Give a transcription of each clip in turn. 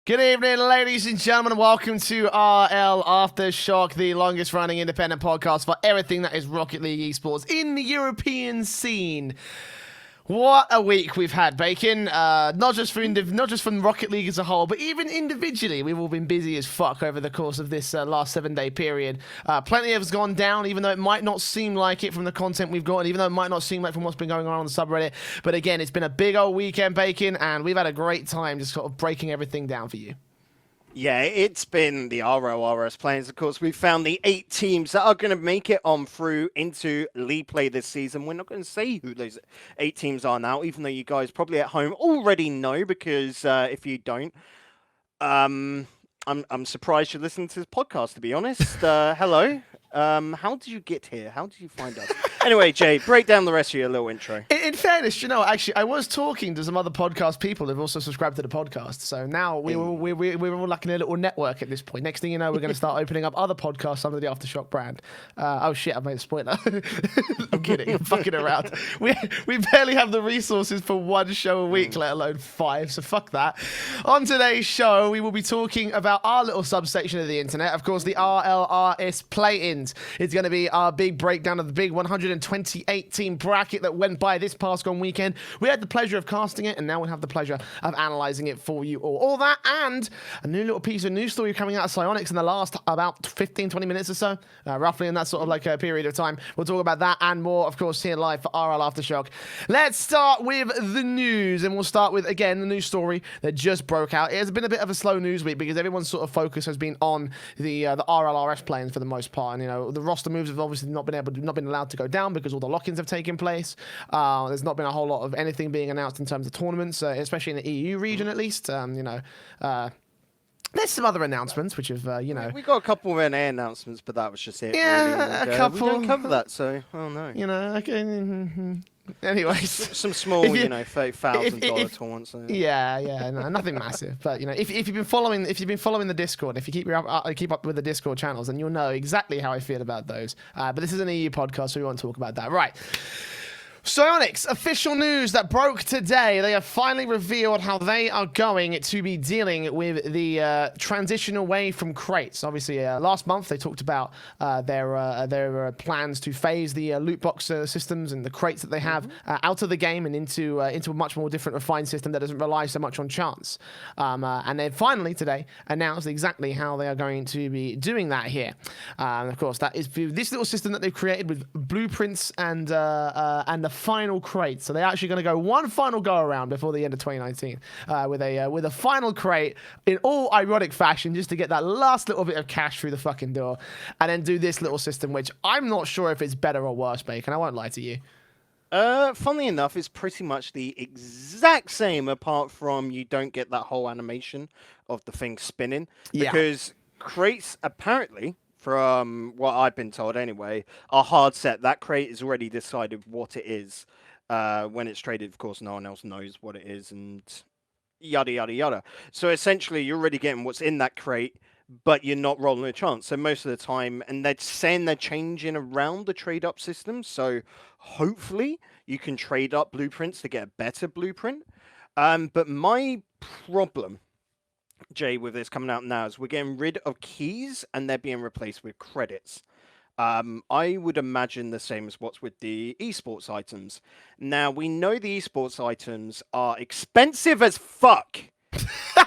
Good evening, ladies and gentlemen. Welcome to RLAfterShock, the longest running independent podcast for everything that is Rocket League esports in the European scene. What a week we've had, Bacon. Not just from Rocket League as a whole, but even individually, we've all been busy as fuck over the course of this last 7-day period. Plenty of us gone down, even though it might not seem like it from the content we've got, and even though it might not seem like from what's been going on the subreddit. But again, it's been a big old weekend, Bacon, and we've had a great time just sort of breaking everything down for you. Yeah, it's been the RLRS Play-in. Of course, we found the 8 teams that are going to make it on through into League Play this season. We're not going to say who those 8 teams are now, even though you guys probably at home already know, because if you don't, I'm surprised you're listening to this podcast, to be honest. Hello. How did you get here? How did you find us? Anyway, Jay, break down the rest of your little intro. In fairness, actually, I was talking to some other podcast people who've also subscribed to the podcast. So now we're all like in a little network at this point. Next thing you know, we're going to start opening up other podcasts under the Aftershock brand. Oh shit, I've made a spoiler. I'm kidding. I'm fucking around. We barely have the resources for one show a week, let alone 5. So fuck that. On today's show, we will be talking about our little subsection of the internet. Of course, the RLRS Play-in. It's going to be our big breakdown of the big 128 team bracket that went by this past gone weekend. We had the pleasure of casting it, and now we'll have the pleasure of analysing it for you all. All that and a new little piece of news story coming out of Psyonix in the last about 15-20 minutes or so, roughly in that sort of like a period of time. We'll talk about that and more, of course, here live for RLAfterShock. Let's start with the news, and we'll start with, again, the news story that just broke out. It has been a bit of a slow news week because everyone's sort of focus has been on the RLRS Play-in for the most part, and the roster moves have obviously not been allowed to go down because all the lock-ins have taken place. There's not been a whole lot of anything being announced in terms of tournaments, especially in the EU region at least. There's some other announcements, which have, We got a couple of NA announcements, but that was just it. Yeah, really. a couple. We don't cover that, so, oh no. Anyways. Some small, $30,000 tournaments. So. Yeah, no, nothing massive. But, if you've been following the Discord, if you keep up with the Discord channels, then you'll know exactly how I feel about those. But this is an EU podcast, so we won't talk about that. Right. Psyonix, official news that broke today. They have finally revealed how they are going to be dealing with the transition away from crates. Obviously, last month they talked about their plans to phase the loot box systems and the crates that they have out of the game and into a much more different refined system that doesn't rely so much on chance. And they finally today announced exactly how they are going to be doing that here. Of course, that is this little system that they've created with blueprints and the final crate. So they're actually going to go one final go around before the end of 2019 with a final crate in all ironic fashion, just to get that last little bit of cash through the fucking door, and then do this little system, which I'm not sure if it's better or worse, Bacon. I won't lie to you. Funnily enough, it's pretty much the exact same, apart from you don't get that whole animation of the thing spinning. Yeah. Because crates, apparently, from what I've been told anyway, are hard set. That crate is already decided what it is. When it's traded, of course, no one else knows what it is, and yada, yada, yada. So essentially, you're already getting what's in that crate, but you're not rolling a chance. So most of the time, and they're saying they're changing around the trade-up system, so hopefully you can trade up blueprints to get a better blueprint. But my problem, Jay, with this coming out now, is we're getting rid of keys and they're being replaced with credits. I would imagine the same as what's with the esports items. Now, we know the esports items are expensive as fuck.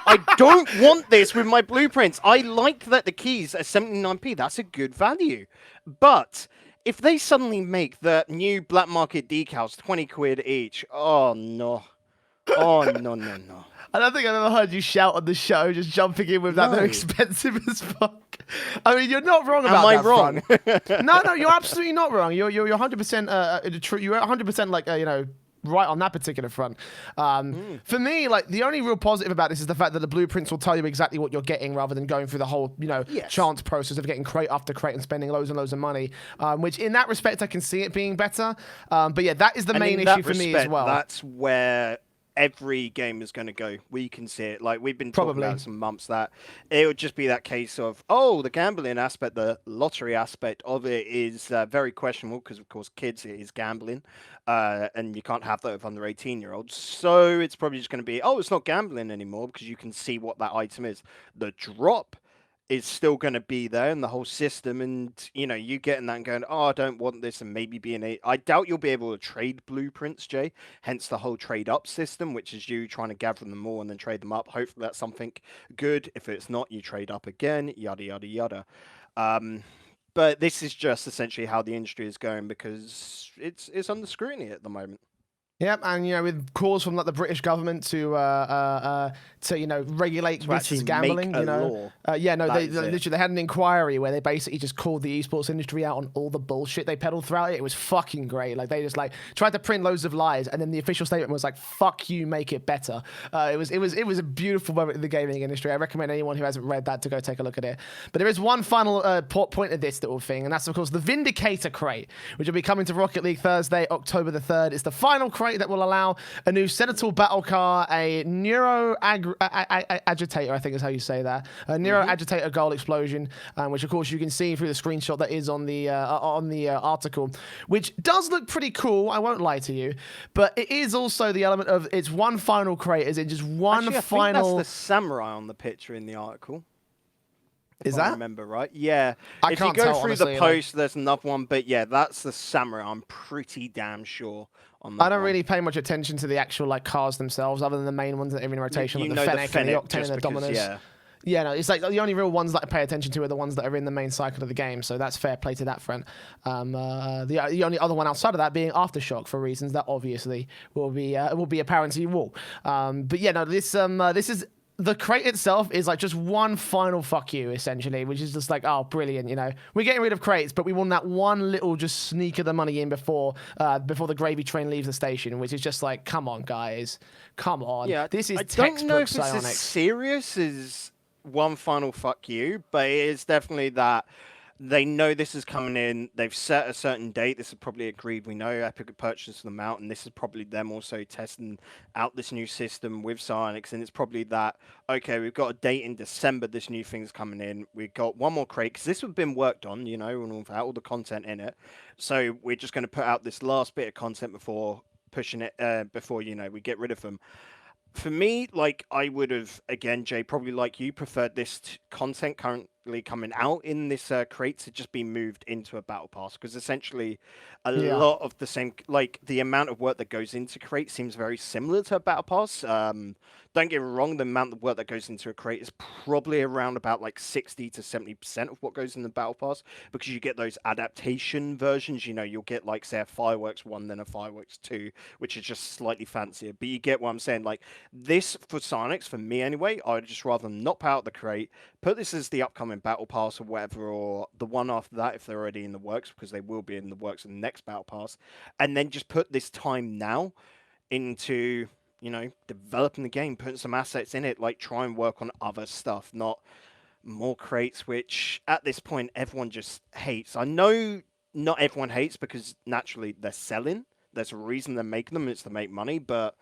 I don't want this with my blueprints. I like that the keys are 79p. That's a good value. But if they suddenly make the new black market decals 20 quid each, oh no. Oh, no. I don't think I've ever heard you shout on the show, just jumping in with that. They're expensive as fuck. I mean, you're not wrong about that. Am I wrong? No, you're absolutely not wrong. You're 100% you're 100% like right on that particular front. For me, like, the only real positive about this is the fact that the blueprints will tell you exactly what you're getting, rather than going through the whole chance process of getting crate after crate and spending loads and loads of money. Which in that respect, I can see it being better. But yeah, that is the main issue for me as well. That's where every game is going to go. We can see it. Like we've been talking Probably. about some months that it would just be that case of, oh, the gambling aspect, the lottery aspect of it is very questionable because, of course, kids, it is gambling, and you can't have that with under 18-year-olds. So it's probably just going to be, oh, it's not gambling anymore because you can see what that item is. The drop is still going to be there in the whole system, and you getting that and going, oh, I don't want this, and maybe being I doubt you'll be able to trade blueprints, Jay, hence the whole trade up system, which is you trying to gather them all and then trade them up. Hopefully that's something good. If it's not, you trade up again, yada yada yada. But this is just essentially how the industry is going because it's under scrutiny at the moment. Yep, and with calls from like the British government to regulate this as gambling. They literally had an inquiry where they basically just called the esports industry out on all the bullshit they peddled throughout it. It was fucking great. Like they just tried to print loads of lies, and then the official statement was like, "Fuck you, make it better." It was a beautiful moment in the gaming industry. I recommend anyone who hasn't read that to go take a look at it. But there is one final point of this little thing, and that's of course the Vindicator crate, which will be coming to Rocket League Thursday, October the 3rd. It's the final crate that will allow a new Senator battle car, a neuro agitator, I think is how you say that, a neuro agitator goal explosion, which of course you can see through the screenshot that is on the article, which does look pretty cool. I won't lie to you, but it is also the element of it's one final crate, as in just one Actually, final. I think that's the samurai on the picture in the article. Is that? I remember right? Yeah. I if can't you go tell, through honestly, the post, there's another one, but yeah, that's the samurai. I'm pretty damn sure on that. I don't really pay much attention to the actual cars themselves, other than the main ones that are in rotation, like the Fennec and the Octane and the Dominus. Yeah, no, it's like the only real ones that I pay attention to are the ones that are in the main cycle of the game, so that's fair play to that front. The only other one outside of that being Aftershock, for reasons that obviously will be apparent to you all. But yeah, no, this is. The crate itself is like just one final fuck you, essentially, which is just like, oh, brilliant, We're getting rid of crates, but we want that one little just sneak of the money in before the gravy train leaves the station, which is just like, come on, guys. Come on. Yeah, this is textbook Psyonix. I don't know if it's Psyonix. as serious as one final fuck you, but it is definitely that they know this is coming in. They've set a certain date. This is probably agreed. We know Epic have purchased them out, and this is probably them also testing out this new system with Psyonix. And it's probably that, okay, we've got a date in December. This new thing's coming in. We've got one more crate, because this has been worked on, and we've had all the content in it. So we're just going to put out this last bit of content before pushing it, before, we get rid of them. For me, I would have, again, Jay, probably like you, preferred this content currently coming out in this crate to just be moved into a battle pass, because essentially a lot of the same, the amount of work that goes into crate seems very similar to a battle pass. Don't get me wrong, the amount of work that goes into a crate is probably around about 60 to 70% of what goes in the battle pass, because you get those adaptation versions. You'll get say a fireworks 1, then a fireworks 2, which is just slightly fancier. But you get what I'm saying. This for Psyonix, for me anyway, I'd just rather not put out the crate, put this as the upcoming battle pass or whatever, or the one after that if they're already in the works, because they will be in the works in the next battle pass, and then just put this time now into developing the game, putting some assets in it, try and work on other stuff, not more crates, which at this point everyone just hates. I know not everyone hates because naturally they're selling. There's a reason they're making them, it's to make money, but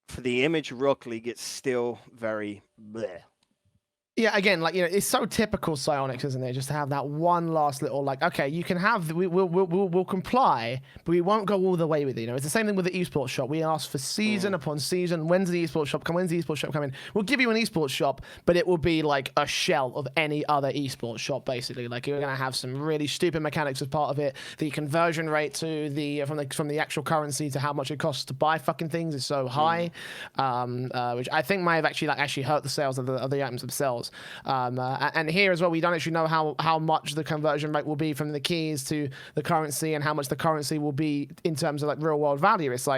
for the image of Rocket League, it's still very bleh. Yeah, again, it's so typical Psyonix, isn't it? Just to have that one last little, okay, you can have, we'll comply, but we won't go all the way with it. It's the same thing with the esports shop. We ask for season upon season. When's the esports shop come? When's the esports shop coming? We'll give you an esports shop, but it will be a shell of any other esports shop, basically. You're going to have some really stupid mechanics as part of it. The conversion rate to from the actual currency to how much it costs to buy fucking things is so high, which I think may have actually hurt the sales of the items themselves. And here as well, we don't actually know how much the conversion rate will be from the keys to the currency, and how much the currency will be in terms of real world value. It's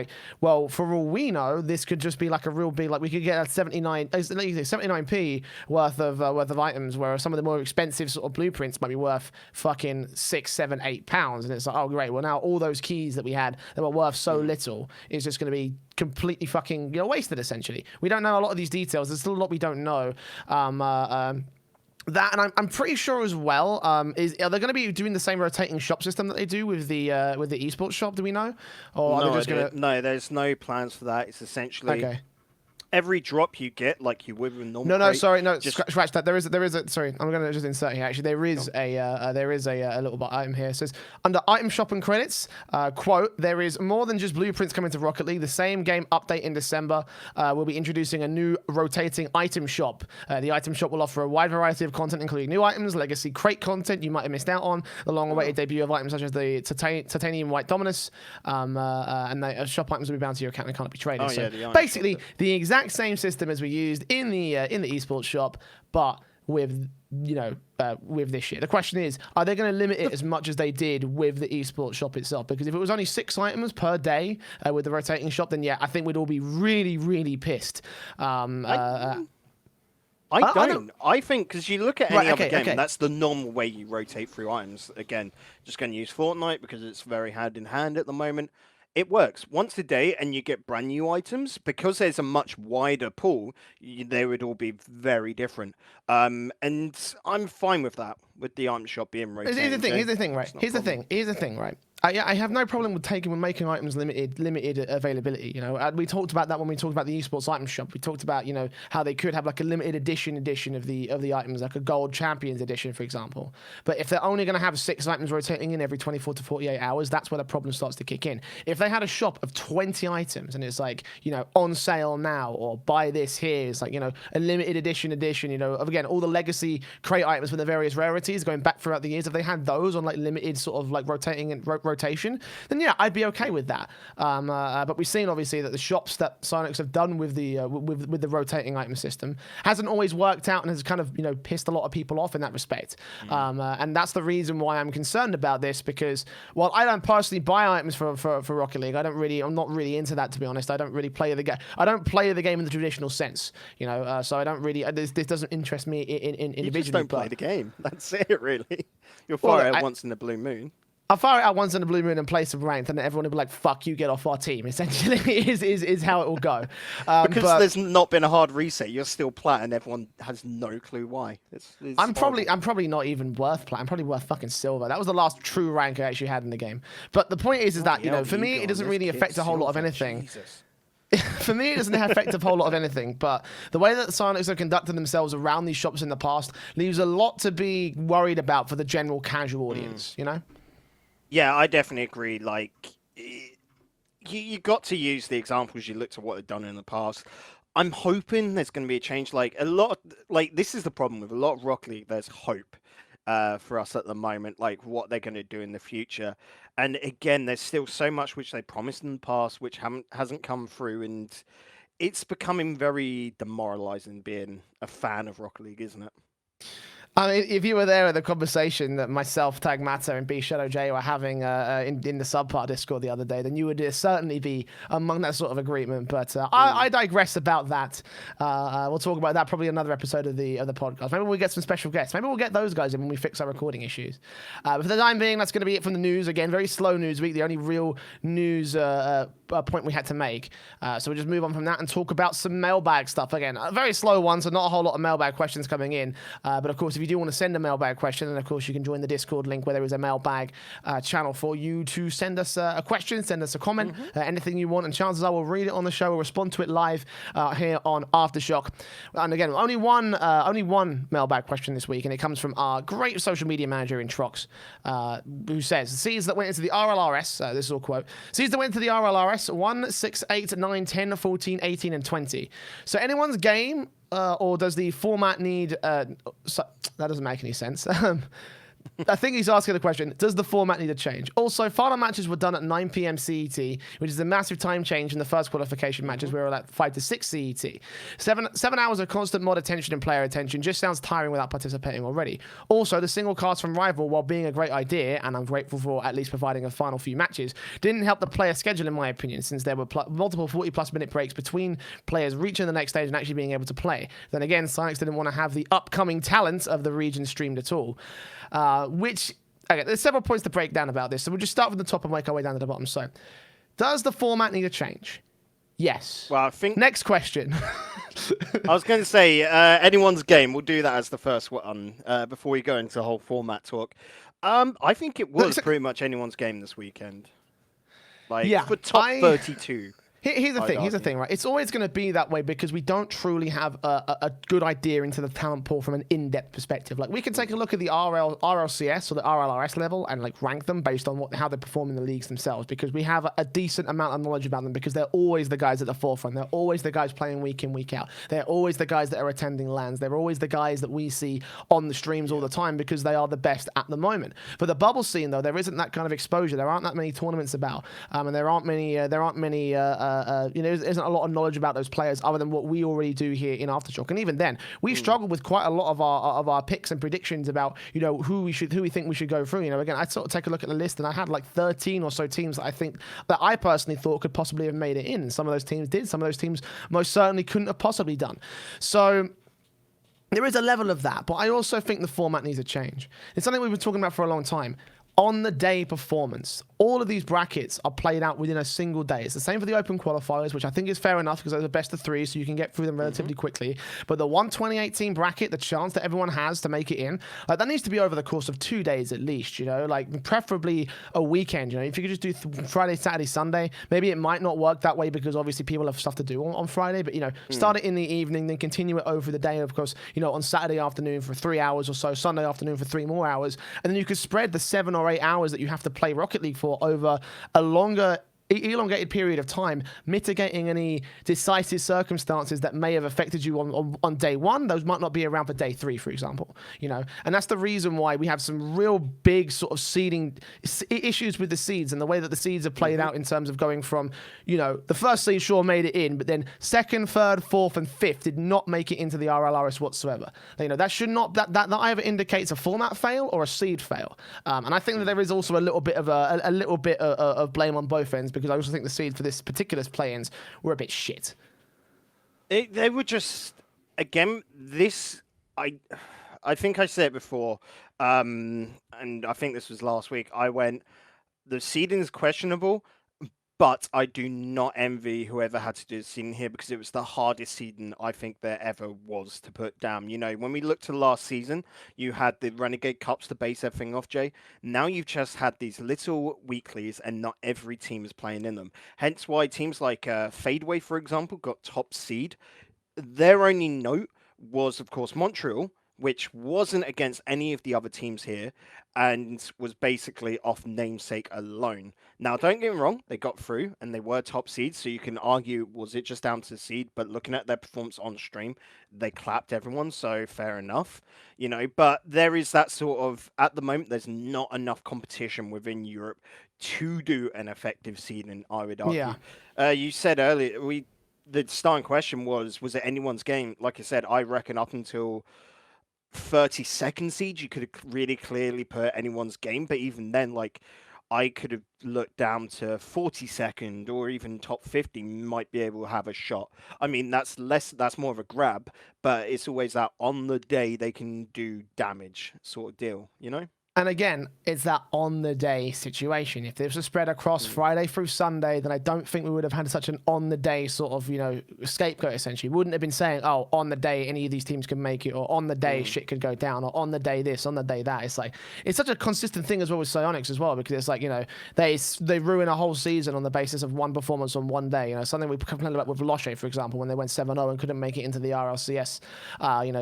well, for all we know, this could just be a real big, we could get a 79p worth of items, whereas some of the more expensive sort of blueprints might be worth fucking £6, £7, £8, and it's oh great, well now all those keys that we had that were worth so little is just going to be completely fucking wasted, essentially. We don't know a lot of these details. There's still a lot we don't know. That, and I'm pretty sure as well. Are they going to be doing the same rotating shop system that they do with the esports shop? Do we know, or are they just going to? No, there's no plans for that. It's essentially Okay. every drop you get, like you would with a normal. No, crate, sorry, no, just... scratch that. There is a. Sorry, I'm gonna just insert here. Actually, there is a little item here. It says under item shop and credits, quote: there is more than just blueprints coming to Rocket League. The same game update in December will be introducing a new rotating item shop. The item shop will offer a wide variety of content, including new items, legacy crate content you might have missed out on, the long-awaited debut of items such as the titanium white Dominus, and the shop items will be bound to your account and can't be traded. So basically, the exact same system as we used in the esports shop, but with with this shit. The question is, are they going to limit it as much as they did with the esports shop itself? Because if it was only 6 items per day with the rotating shop, then yeah, I think we'd all be really, really pissed. I think because you look at any other game, that's the normal way you rotate through items. Again, just going to use Fortnite because it's very hand in hand at the moment. It works once a day, and you get brand new items. Because there's a much wider pool, they would all be very different. And I'm fine with that, with the item shop being rotated. Here's the thing, right? Here's the thing, right? I have no problem with making items limited availability. You know, we talked about that when we talked about the esports item shop. We talked about how they could have like a limited edition of the items, like a gold champions edition, for example. But if they're only going to have 6 items rotating in every 24 to 48 hours, that's where the problem starts to kick in. If they had a shop of 20 items and it's like on sale now or buy this here, it's like a limited edition. Of again all the legacy crate items with the various rarities going back throughout the years. If they had those on like limited sort of like rotating and rotation, then yeah, I'd be okay with that. But we've seen obviously that the shops that Psyonix have done with the rotating item system hasn't always worked out and has kind of pissed a lot of people off in that respect. And that's the reason why I'm concerned about this, because while I don't personally buy items for Rocket League, I'm not really into that, to be honest. I don't really play the game. I don't play the game in the traditional sense, so I don't really. This doesn't interest me individually. You just don't play the game. That's it, really. You'll fire it once in the blue moon. I'll fire it out once in the blue moon and play some ranked, and then everyone will be like, "Fuck you, get off our team." Essentially, is how it will go. Because there's not been a hard reset, you're still plat, and everyone has no clue why. I'm probably not even worth plat. I'm probably worth fucking silver. That was the last true rank I actually had in the game. But the point is that for me, it doesn't really affect a whole lot of anything. Jesus. For me, it doesn't affect a whole lot of anything, but the way that the Psyonix have conducted themselves around these shops in the past leaves a lot to be worried about for the general casual audience. Yeah, I definitely agree. Like, you got to use the examples you looked at what they've done in the past. I'm hoping there's going to be a change. Like, this is the problem with a lot of Rocket League. There's hope for us at the moment, like what they're going to do in the future. And again, there's still so much which they promised in the past, which hasn't come through. And it's becoming very demoralizing being a fan of Rocket League, isn't it? I mean, if you were there at the conversation that myself, Tag Matter, and B Shadow J were having in the subpart Discord the other day, then you would certainly be among that sort of agreement. But I digress about that. We'll talk about that probably another episode of the podcast. Maybe we'll get some special guests. Maybe we'll get those guys in when we fix our recording issues. But for the time being, that's going to be it from the news. Again, very slow news week. The only real news point we had to make. So we'll just move on from that and talk about some mailbag stuff. Again, a very slow one, so not a whole lot of mailbag questions coming in. But of course, if you do want to send a mailbag question, then of course you can join the Discord link where there is a mailbag channel for you to send us a question, send us a comment, anything you want, and chances are we'll read it on the show, we'll respond to it live here on Aftershock. And again, only one mailbag question this week, and it comes from our great social media manager in Trox, who says, seeds that went into the RLRS, this is all quote, seeds that went into the RLRS 1, 6, 8, 9, 10, 14, 18, and 20. So anyone's game, or does the format need... that doesn't make any sense. I think he's asking the question, does the format need a change? Also, final matches were done at 9 p.m. CET, which is a massive time change in the first qualification matches where we were at 5 to 6 CET. 7 hours of constant mod attention and player attention just sounds tiring without participating already. Also, the single cast from Rival, while being a great idea, and I'm grateful for at least providing a final few matches, didn't help the player schedule, in my opinion, since there were multiple 40-plus minute breaks between players reaching the next stage and actually being able to play. Then again, Psyonix didn't want to have the upcoming talent of the region streamed at all. There's several points to break down about this, so we'll just start from the top and work our way down to the bottom. So, does the format need a change? Yes. Well, I think Next question. I was going to say anyone's game. We'll do that as the first one before we go into the whole format talk. I think it was pretty much anyone's game this weekend. Like Yeah, for top 32. Here's the I'd thing. Here's the argue. thing, right? It's always going to be that way because we don't truly have a good idea into the talent pool from an in-depth perspective. Like we can take a look at the RLCS or the RLRS level and like rank them based on how they perform in the leagues themselves because we have a decent amount of knowledge about them because they're always the guys at the forefront. They're always the guys playing week in, week out. They're always the guys that are attending LANs. They're always the guys that we see on the streams all the time because they are the best at the moment. For the bubble scene, though, there isn't that kind of exposure. There aren't that many tournaments about, and there aren't many. There isn't a lot of knowledge about those players other than what we already do here in Aftershock. And even then, we've struggled with quite a lot of our picks and predictions about who we think we should go through. Again, I sort of take a look at the list and I had like 13 or so teams that I personally thought could possibly have made it in. And some of those teams did. Some of those teams most certainly couldn't have possibly done. So there is a level of that, but I also think the format needs a change. It's something we've been talking about for a long time. On the day performance. All of these brackets are played out within a single day. It's the same for the open qualifiers, which I think is fair enough because they're the best of three, so you can get through them relatively quickly. But the 1/2018 bracket, the chance that everyone has to make it in, like that needs to be over the course of 2 days at least, like preferably a weekend. If you could just do Friday, Saturday, Sunday, maybe it might not work that way because obviously people have stuff to do on Friday, but start it in the evening, then continue it over the day, of course, on Saturday afternoon for 3 hours or so, Sunday afternoon for 3 more hours, and then you could spread the 7 or 8 hours that you have to play Rocket League for over a longer elongated period of time, mitigating any decisive circumstances that may have affected you on day one. Those might not be around for day 3, for example, and that's the reason why we have some real big sort of seeding issues with the seeds and the way that the seeds are played out in terms of going from, the first seed sure made it in, but then 2nd, 3rd, 4th, and 5th did not make it into the RLRS whatsoever. That should not, that either indicates a format fail or a seed fail. And I think that there is also a little bit of blame on both ends, because I also think the seeds for this particular play-ins were a bit shit. They were just, again, I think I said it before, and I think this was last week. I went, the seeding is questionable, but I do not envy whoever had to do the seeding here because it was the hardest seeding I think there ever was to put down. When we looked to last season, you had the Renegade Cups to base everything off, Jay. Now you've just had these little weeklies and not every team is playing in them. Hence why teams like Fadeaway, for example, got top seed. Their only note was, of course, Montreal, which wasn't against any of the other teams here and was basically off namesake alone. Now, don't get me wrong, they got through and they were top seeds, so you can argue, was it just down to the seed? But looking at their performance on stream, they clapped everyone, so fair enough. But there is that sort of, at the moment, there's not enough competition within Europe to do an effective seeding, I would argue. Yeah. You said earlier, the starting question was it anyone's game? Like I said, I reckon up until 32nd seed, you could have really clearly put anyone's game, but even then, I could have looked down to 42nd or even top 50 might be able to have a shot. I mean, that's more of a grab, but it's always that on the day they can do damage sort of deal, And again, it's that on-the-day situation. If this was spread across Friday through Sunday, then I don't think we would have had such an on-the-day sort of, scapegoat, essentially. We wouldn't have been saying, oh, on the day, any of these teams can make it, or on the day, shit could go down, or on the day this, on the day that. It's like, it's such a consistent thing as well with Psyonix as well, because it's like, they ruin a whole season on the basis of one performance on one day. Something we complained about with Loche, for example, when they went 7-0 and couldn't make it into the RLCS,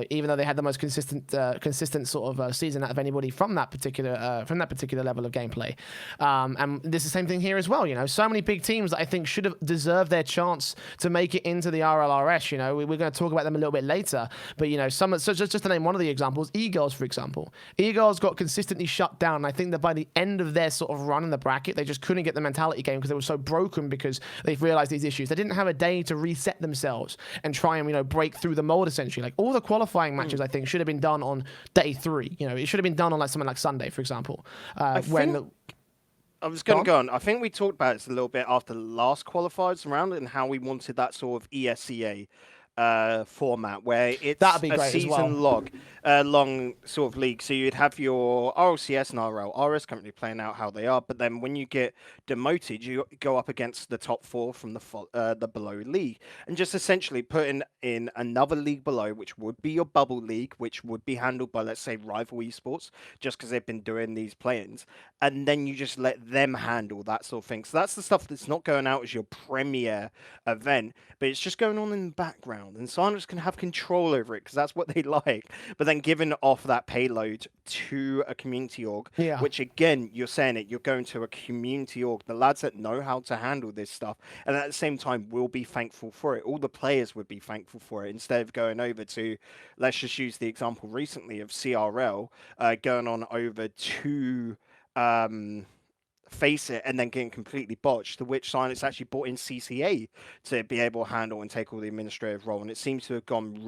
even though they had the most consistent sort of season out of anybody from that particular level of gameplay. And this is the same thing here as well. So many big teams that I think should have deserved their chance to make it into the RLRS. We're going to talk about them a little bit later, but so just to name one of the examples, E-Girls, for example. E-Girls got consistently shut down, and I think that by the end of their sort of run in the bracket, they just couldn't get the mentality game because they were so broken because they've realized these issues. They didn't have a day to reset themselves and try and break through the mold, essentially. Like all the qualifying matches, I think, should have been done on day 3. It should have been done on something like Sunday, for example. I was going to go on. I think we talked about this a little bit after the last qualifiers round and how we wanted that sort of ESCA format where it's a season log. long sort of league. So you'd have your RLCS and RLRS currently playing out how they are, but then when you get demoted, you go up against the top four from the below league, and just essentially putting in another league below, which would be your bubble league, which would be handled by, let's say, Rival Esports, just because they've been doing these play-ins, and then you just let them handle that sort of thing. So that's the stuff that's not going out as your premier event, but it's just going on in the background, and Psyonix can have control over it because that's what they like. But then giving off that payload to a community org, which again, you're saying it, you're going to a community org, the lads that know how to handle this stuff, and at the same time will be thankful for it. All the players would be thankful for it instead of going over to, let's just use the example recently of CRL going on over to Face It and then getting completely botched, to which Psyonix actually brought in CCA to be able to handle and take all the administrative role, and it seems to have gone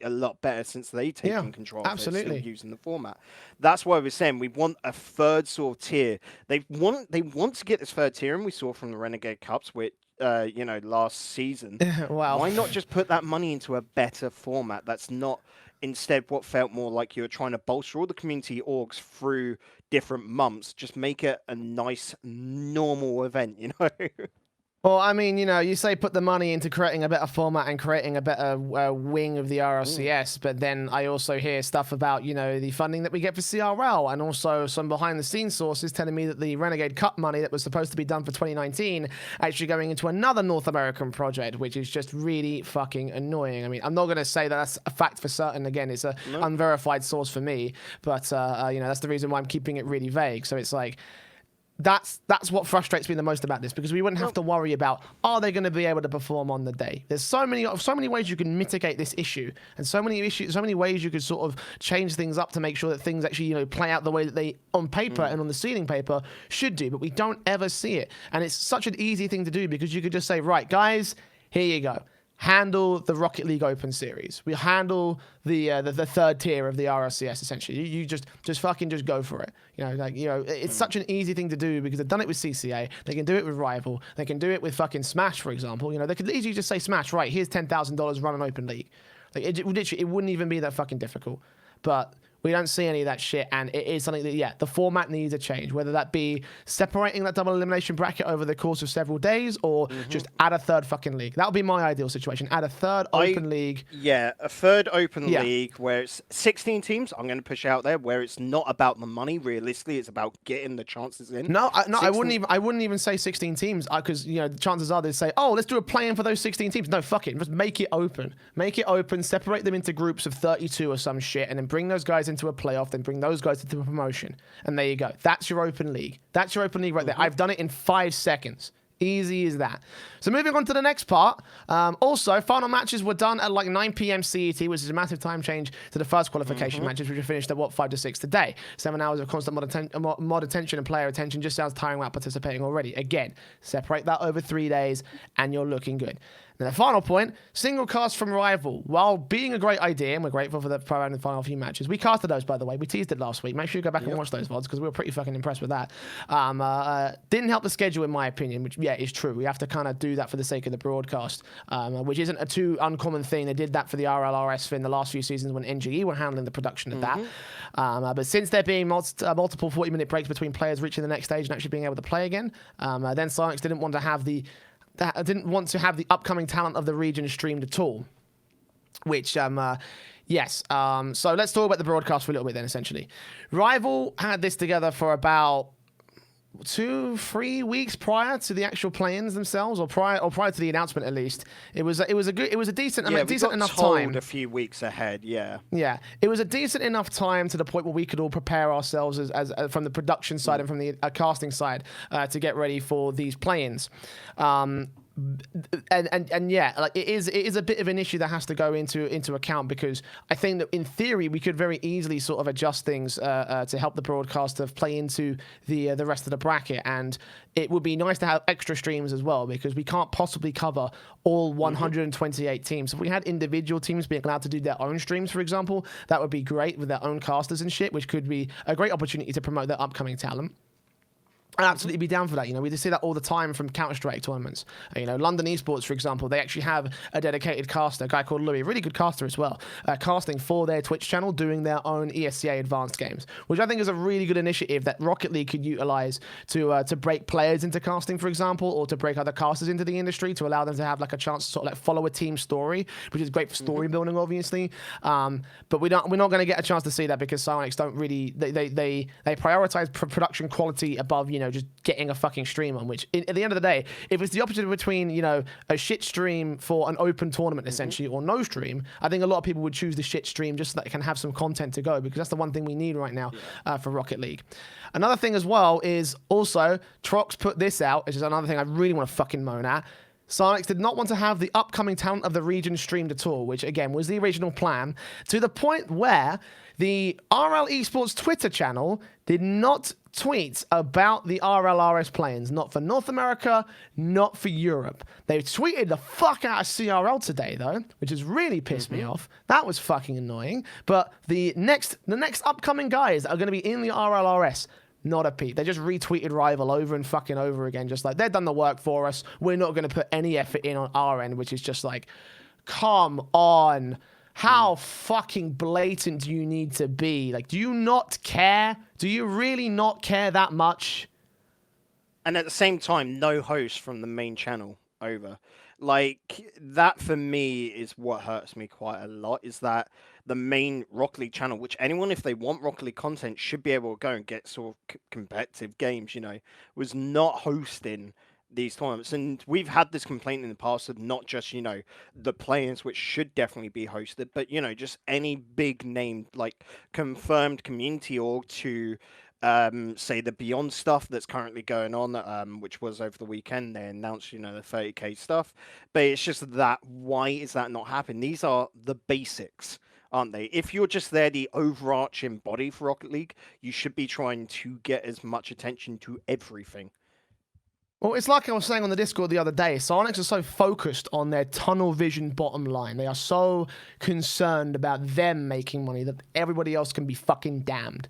a lot better since they taken control of it, still using the format. That's why we're saying we want a third sort of tier. They want to get this third tier, and we saw from the Renegade Cups, which last season. Wow. Why not just put that money into a better format that's not instead what felt more like you were trying to bolster all the community orgs through different months? Just make it a nice, normal event, Well, I mean, you say put the money into creating a better format and creating a better wing of the RLCS, but then I also hear stuff about, the funding that we get for CRL, and also some behind-the-scenes sources telling me that the Renegade Cup money that was supposed to be done for 2019 actually going into another North American project, which is just really fucking annoying. I mean, I'm not going to say that that's a fact for certain. Again, it's an unverified source for me, but, that's the reason why I'm keeping it really vague. So it's like, that's what frustrates me the most about this, because we wouldn't have to worry about, are they going to be able to perform on the day? There's so many ways you can mitigate this issue, and so many ways you could sort of change things up to make sure that things actually play out the way that they on paper and on the seeding paper should do, but we don't ever see it. And it's such an easy thing to do, because you could just say, right, guys, here you go. Handle the Rocket League Open Series. We handle the third tier of the RLCS, essentially. You just fucking just go for it. It's such an easy thing to do, because they've done it with CCA. They can do it with Rival. They can do it with fucking Smash, for example. They could easily just say, Smash, right, here's $10,000, run an open league. It wouldn't even be that fucking difficult. But we don't see any of that shit, and it is something that, the format needs a change, whether that be separating that double elimination bracket over the course of several days, or just add a third fucking league. That would be my ideal situation. Add a third open league. Yeah, a third open league where it's 16 teams, I'm going to push out there, where it's not about the money, realistically, it's about getting the chances in. I wouldn't even say 16 teams, because, chances are they'd say, oh, let's do a play-in for those 16 teams. No, fuck it. Just make it open. Make it open, separate them into groups of 32 or some shit, and then bring those guys into a playoff, then bring those guys into a promotion, and there you go. That's your open league. That's your open league right there. I've done it in 5 seconds. Easy as that. So moving on to the next part. Also, final matches were done at like 9 p.m. CET, which is a massive time change to the first qualification matches, which were finished at 5 to 6 today. 7 hours of constant mod attention and player attention just sounds tiring without participating already. Again, separate that over 3 days, and you're looking good. Then the final point, single cast from Rival. While being a great idea, and we're grateful for the pro and the final few matches, we casted those, by the way. We teased it last week. Make sure you go back and watch those VODs, because we were pretty fucking impressed with that. Didn't help the schedule, in my opinion, which, is true. We have to kind of do that for the sake of the broadcast, which isn't a too uncommon thing. They did that for the RLRS in the last few seasons when NGE were handling the production of that. But since there being multiple 40-minute breaks between players reaching the next stage and actually being able to play again, then Psyonix didn't want to have the upcoming talent of the region streamed at all. Which, yes. So let's talk about the broadcast for a little bit then, essentially. Rival had this together for about 2-3 weeks prior to the actual play-ins themselves, or prior to the announcement at least. It was a decent enough time. A few weeks ahead, yeah. Yeah, it was a decent enough time to the point where we could all prepare ourselves as from the production side and from the casting side to get ready for these play-ins. Like it is a bit of an issue that has to go into account, because I think that in theory we could very easily sort of adjust things to help the broadcast to play into the rest of the bracket, and it would be nice to have extra streams as well, because we can't possibly cover all 128 teams. If we had individual teams being allowed to do their own streams, for example, that would be great with their own casters and shit, which could be a great opportunity to promote their upcoming talent. I'd absolutely be down for that. You know, we just see that all the time from Counter-Strike tournaments. You know, London Esports, for example, they actually have a dedicated caster, a guy called Louis, a really good caster as well, casting for their Twitch channel, doing their own ESCA advanced games, which I think is a really good initiative that Rocket League could utilize to break players into casting, for example, or to break other casters into the industry to allow them to have like a chance to sort of like follow a team story, which is great for story building, obviously. But we're not going to get a chance to see that because Psyonix don't really they prioritize production quality above, you know, just getting a fucking stream on, which at the end of the day, if it's the opposite between, you know, a shit stream for an open tournament essentially or no stream, I think a lot of people would choose the shit stream just so that it can have some content to go, because that's the one thing we need right now for Rocket League. Another thing as well is also Trox put this out, which is another thing I really want to fucking moan at. Psyonix did not want to have the upcoming talent of the region streamed at all, which again was the original plan, to the point where the RL Esports Twitter channel did not tweet about the RLRS Play-ins, not for North America, not for Europe. They tweeted the fuck out of CRL today, though, which has really pissed me off. That was fucking annoying. But the next upcoming guys that are going to be in the RLRS, not a peep. They just retweeted Rival over and fucking over again, just like, they've done the work for us. We're not going to put any effort in on our end, which is just like, come on. How fucking blatant do you need to be? Like, do you not care? Do you really not care that much? And at the same time, no host from the main channel over. Like, that for me is what hurts me quite a lot, is that the main Rocket League channel, which anyone, if they want Rocket League content, should be able to go and get sort of competitive games, you know, was not hosting these tournaments. And we've had this complaint in the past of not just, you know, the play-ins, which should definitely be hosted, but, you know, just any big name, like confirmed community org to say the Beyond stuff that's currently going on, which was over the weekend. They announced, you know, the 30K stuff, but it's just that, why is that not happening? These are the basics, aren't they? If you're just there, the overarching body for Rocket League, you should be trying to get as much attention to everything. Well, it's like I was saying on the Discord the other day, Psyonix are so focused on their tunnel vision bottom line. They are so concerned about them making money that everybody else can be fucking damned,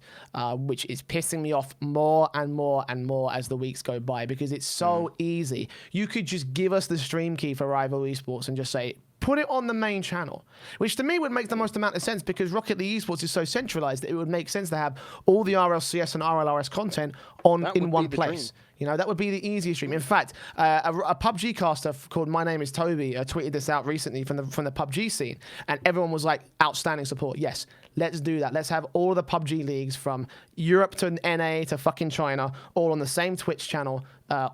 which is pissing me off more and more and more as the weeks go by, because it's so easy. You could just give us the stream key for Rival Esports and just say, put it on the main channel, which to me would make the most amount of sense, because Rocket League Esports is so centralized that it would make sense to have all the RLCS and RLRS content in one place. You know, that would be the easiest stream. In fact, a PUBG caster called My Name is Toby tweeted this out recently from the PUBG scene, and everyone was like, outstanding support. Yes, let's do that. Let's have all the PUBG leagues from Europe to NA to fucking China all on the same Twitch channel,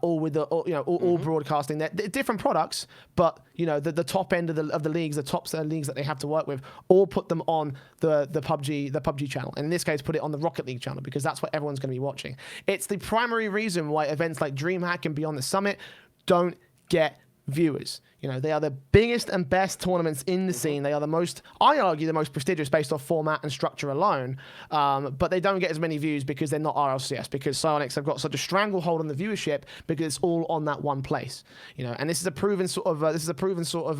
all with the all broadcasting. They're different products, but you know the top end of the leagues, the top leagues that they have to work with, all put them on the PUBG channel. And in this case, put it on the Rocket League channel, because that's what everyone's going to be watching. It's the primary reason why events like DreamHack and Beyond the Summit don't get viewers. You know, they are the biggest and best tournaments in the scene. They are the most, I argue, the most prestigious based off format and structure alone. But they don't get as many views because they're not RLCS, because Psyonix have got such a stranglehold on the viewership because it's all on that one place. You know, and this is a proven sort of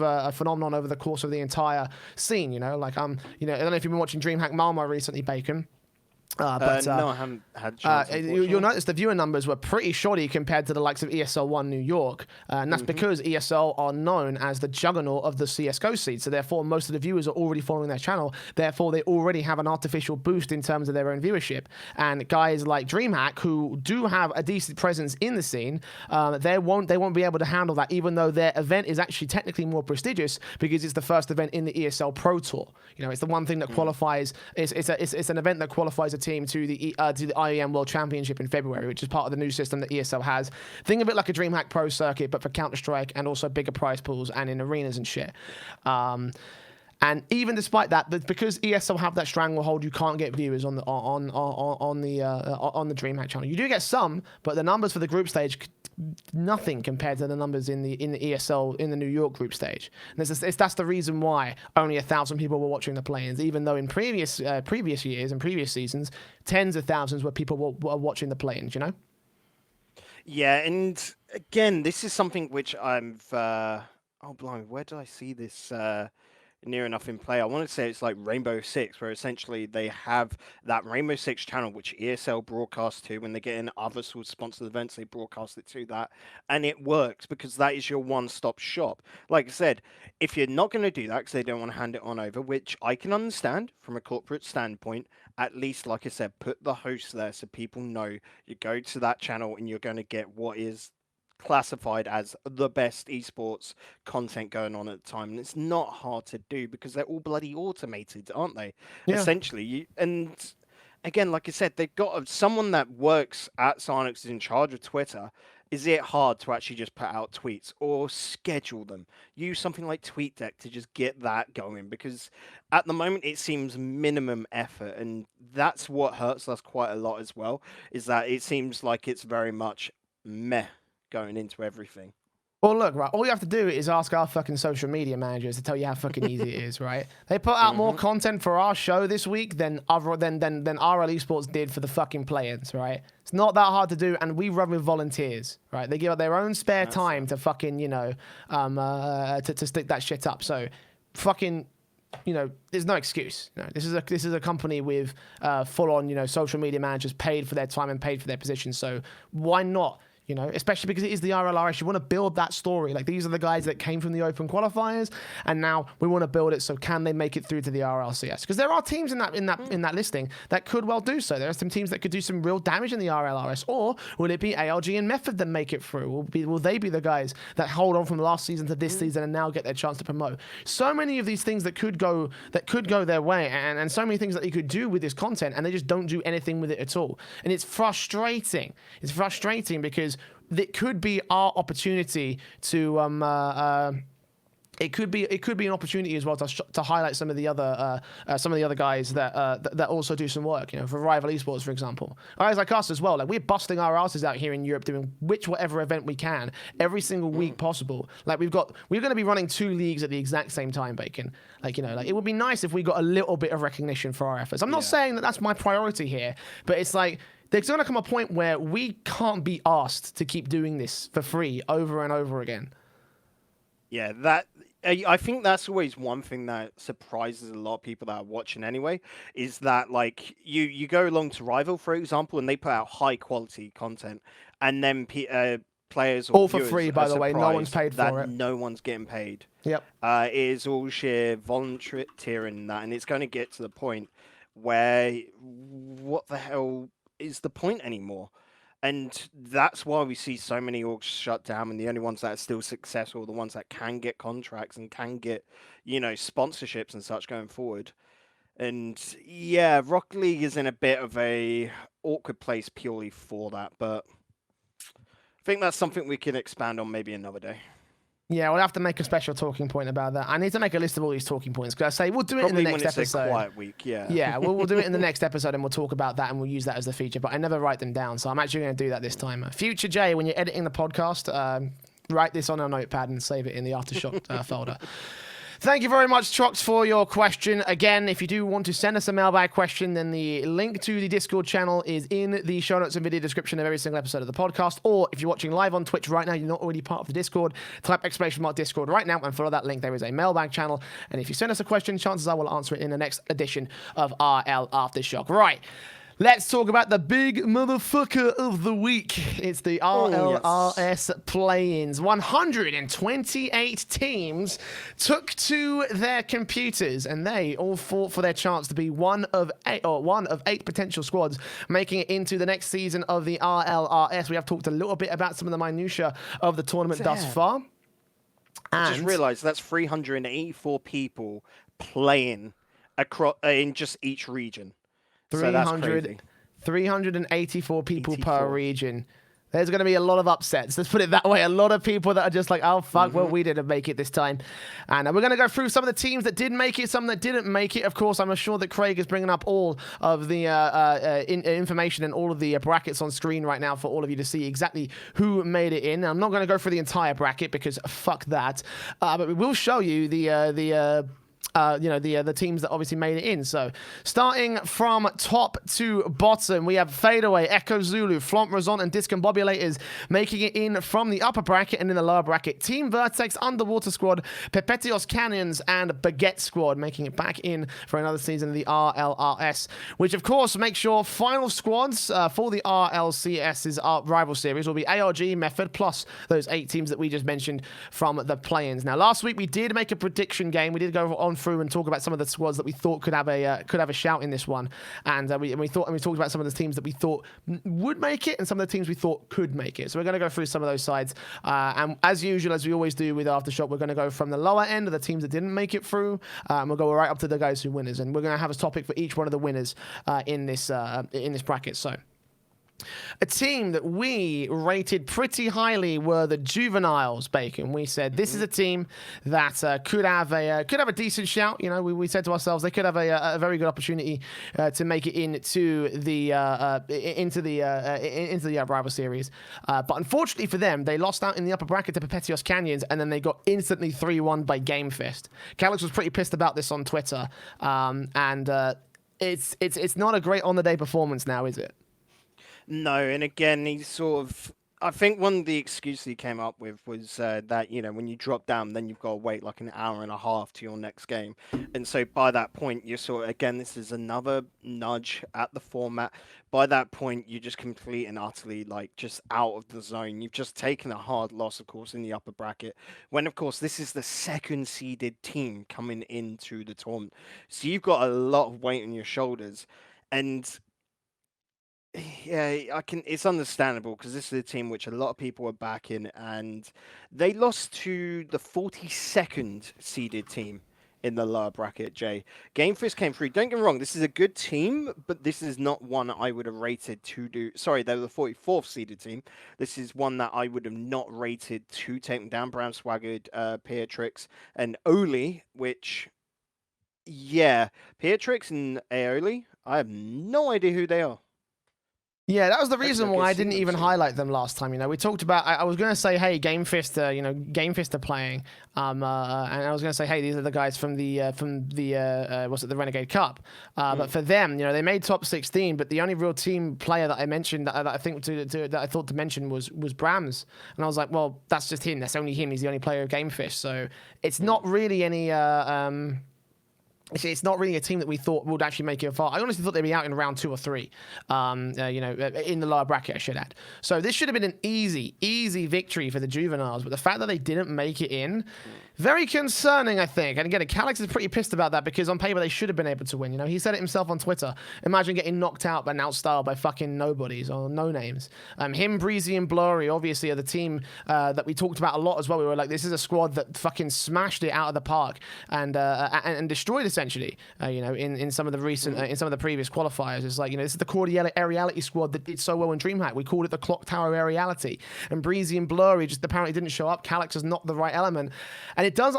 a phenomenon over the course of the entire scene. You know, like you know, I don't know if you've been watching DreamHack Malmo recently, Bacon. No, I haven't had a chance, you'll notice the viewer numbers were pretty shoddy compared to the likes of ESL 1 New York, and that's because ESL are known as the juggernaut of the CSGO seed, so therefore most of the viewers are already following their channel, therefore they already have an artificial boost in terms of their own viewership. And guys like DreamHack, who do have a decent presence in the scene, they won't be able to handle that, even though their event is actually technically more prestigious because it's the first event in the ESL Pro Tour. You know, it's the one thing that qualifies, it's an event that qualifies a team to the IEM World Championship in February, which is part of the new system that ESL has. Think of it like a DreamHack Pro circuit, but for Counter-Strike, and also bigger prize pools and in arenas and shit. And even despite that, because ESL have that stranglehold, you can't get viewers on the DreamHack channel. You do get some, but the numbers for the group stage, nothing compared to the numbers in the ESL in the New York group stage. And that's the reason why only 1,000 people were watching the play-ins, even though in previous years and previous seasons, tens of thousands were people were watching the play-ins. You know. Yeah, and again, this is something which I've oh blimey, where did I see this near enough in play. I want to say it's like Rainbow Six, where essentially they have that Rainbow Six channel, which ESL broadcasts to. When they get in other sort of sponsored events, they broadcast it to that. And it works because that is your one-stop shop. Like I said, if you're not going to do that because they don't want to hand it on over, which I can understand from a corporate standpoint, at least, like I said, put the host there so people know you go to that channel and you're going to get what is classified as the best esports content going on at the time, and it's not hard to do because they're all bloody automated, aren't they? Yeah. Essentially, and again, like I said, they've got someone that works at Psyonix is in charge of Twitter. Is it hard to actually just put out tweets or schedule them? Use something like TweetDeck to just get that going, because at the moment it seems minimum effort, and that's what hurts us quite a lot as well, is that it seems like it's very much meh going into everything. Well, look, right, all you have to do is ask our fucking social media managers to tell you how fucking easy it is, right? They put out more content for our show this week than RL Esports did for the fucking play-ins, right? It's not that hard to do, and we run with volunteers, right? They give up their own spare time to fucking, you know, to stick that shit up. So, fucking, you know, there's no excuse. No, this is a company with full-on, you know, social media managers paid for their time and paid for their position. So why not? You know, especially because it is the RLRS. You want to build that story. Like, these are the guys that came from the open qualifiers, and now we want to build it. So can they make it through to the RLCS? Because there are teams in that listing that could well do so. There are some teams that could do some real damage in the RLRS. Or will it be ALG and Method that make it through? Will they be the guys that hold on from last season to this season and now get their chance to promote? So many of these things that could go their way, and so many things that they could do with this content, and they just don't do anything with it at all. And it's frustrating. It's frustrating because it could be our opportunity to it could be an opportunity as well to highlight some of the other guys that also do some work, you know, for Rival Esports, for example. Guys like us as well. Like, we're busting our asses out here in Europe doing whatever event we can every single week possible. Like, we're going to be running 2 leagues at the exact same time, Bacon. Like, you know, like, it would be nice if we got a little bit of recognition for our efforts. I'm not saying that that's my priority here, but it's like, there's going to come a point where we can't be asked to keep doing this for free over and over again. Yeah, I think that's always one thing that surprises a lot of people that are watching anyway, is that, like, you go along to Rival, for example, and they put out high quality content, and then players or all for free, by the way. No one's paid for it. No one's getting paid. Yep. It is all sheer volunteering that, and it's going to get to the point where what the hell is the point anymore? And that's why we see so many orgs shut down, and the only ones that are still successful are the ones that can get contracts and can get, you know, sponsorships and such going forward. And yeah, Rocket League is in a bit of a awkward place purely for that, but I think that's something we can expand on maybe another day. Yeah, we'll have to make a special talking point about that. I need to make a list of all these talking points, because I say we'll do it Probably in the next when it's episode. A quiet week, yeah. Yeah, we'll do it in the next episode, and we'll talk about that, and we'll use that as the feature. But I never write them down, so I'm actually going to do that this time. Future Jay, when you're editing the podcast, write this on a notepad and save it in the Aftershock folder. Thank you very much, Trox, for your question. Again, if you do want to send us a mailbag question, then the link to the Discord channel is in the show notes and video description of every single episode of the podcast. Or if you're watching live on Twitch right now, you're not already part of the Discord, type !Discord right now and follow that link. There is a mailbag channel. And if you send us a question, chances are we'll answer it in the next edition of RL Aftershock. Right. Let's talk about the big motherfucker of the week. It's the RLRS Play-ins. 128 teams took to their computers, and they all fought for their chance to be one of 8 potential squads making it into the next season of the RLRS. We have talked a little bit about some of the minutiae of the tournament thus far. I just realised that's 384 people playing across in just each region. 384 people per region. There's going to be a lot of upsets. Let's put it that way. A lot of people that are just like, oh, fuck, well, we didn't make it this time. And we're going to go through some of the teams that did make it, some that didn't make it. Of course, I'm sure that Craig is bringing up all of the information and all of the brackets on screen right now for all of you to see exactly who made it in. I'm not going to go through the entire bracket because fuck that. But we will show you the the teams that obviously made it in. So starting from top to bottom, we have Fadeaway, Echo Zulu, Flaunt Razon, and Discombobulators making it in from the upper bracket, and in the lower bracket, Team Vertex, Underwater Squad, Pepetios Canyons, and Baguette Squad making it back in for another season of the RLRS, which of course makes sure final squads for the RLCS's rival series will be ARG, Method, plus those 8 teams that we just mentioned from the play-ins. Now, last week we did make a prediction game. We did go on through and talk about some of the squads that we thought could have a shout in this one, and we talked about some of the teams that we thought would make it and some of the teams we thought could make it. So we're going to go through some of those sides, and as usual, as we always do with Aftershock, we're going to go from the lower end of the teams that didn't make it through, and we'll go right up to the guys who winners, and we're going to have a topic for each one of the winners in this bracket. So a team that we rated pretty highly were the Juveniles, Bacon. We said this is a team that could have a decent shout. You know, we said to ourselves they could have a very good opportunity to make it into the rival series. But unfortunately for them, they lost out in the upper bracket to Pepetios Canyons, and then they got instantly 3-1 by Game Fist. Calyx was pretty pissed about this on Twitter, and it's not a great on the day performance now, is it? No, and again, he's sort of. I think one of the excuses he came up with was that, you know, when you drop down, then you've got to wait like an hour and a half to your next game. And so by that point, you're sort of, again, this is another nudge at the format. By that point, you're just complete and utterly, like, just out of the zone. You've just taken a hard loss, of course, in the upper bracket. When, of course, this is the second seeded team coming into the tournament. So you've got a lot of weight on your shoulders. And yeah, I can. It's understandable because this is a team which a lot of people are backing, and they lost to the 42nd seeded team in the lower bracket. Jay, Game Fist came through. Don't get me wrong, this is a good team, but this is not one I would have rated to do. Sorry, they were the 44th seeded team. This is one that I would have not rated to take them down. Brown Swaggered, Pietrix, and Oli, which, yeah, Pietrix and Aoli, I have no idea who they are. Yeah, that was the reason why I didn't even highlight them last time. You know, we talked about. I was going to say, hey, Game Fist, Game Fist are playing, and I was going to say, hey, these are the guys from the what's it, the Renegade Cup. But for them, you know, they made top 16, but the only real team player that I mentioned that I think that I thought to mention was Brams, and I was like, well, that's just him. That's only him. He's the only player of Game Fist, so it's not really any. It's not really a team that we thought would actually make it far. I honestly thought they'd be out in round 2 or 3, in the lower bracket, I should add. So this should have been an easy victory for the Juveniles, but the fact that they didn't make it in, very concerning, I think. And again, Calyx is pretty pissed about that because on paper they should have been able to win. You know, he said it himself on Twitter. Imagine getting knocked out and outstyled by fucking nobodies or no names. Him, Breezy, and Blurry obviously are the team that we talked about a lot as well. We were like, this is a squad that fucking smashed it out of the park and destroyed essentially. In some of the recent, in some of the previous qualifiers, it's like, you know, this is the Cordial Aeriality squad that did so well in DreamHack. We called it the Clock Tower Aeriality, and Breezy and Blurry just apparently didn't show up. Calyx is not the right element, and it does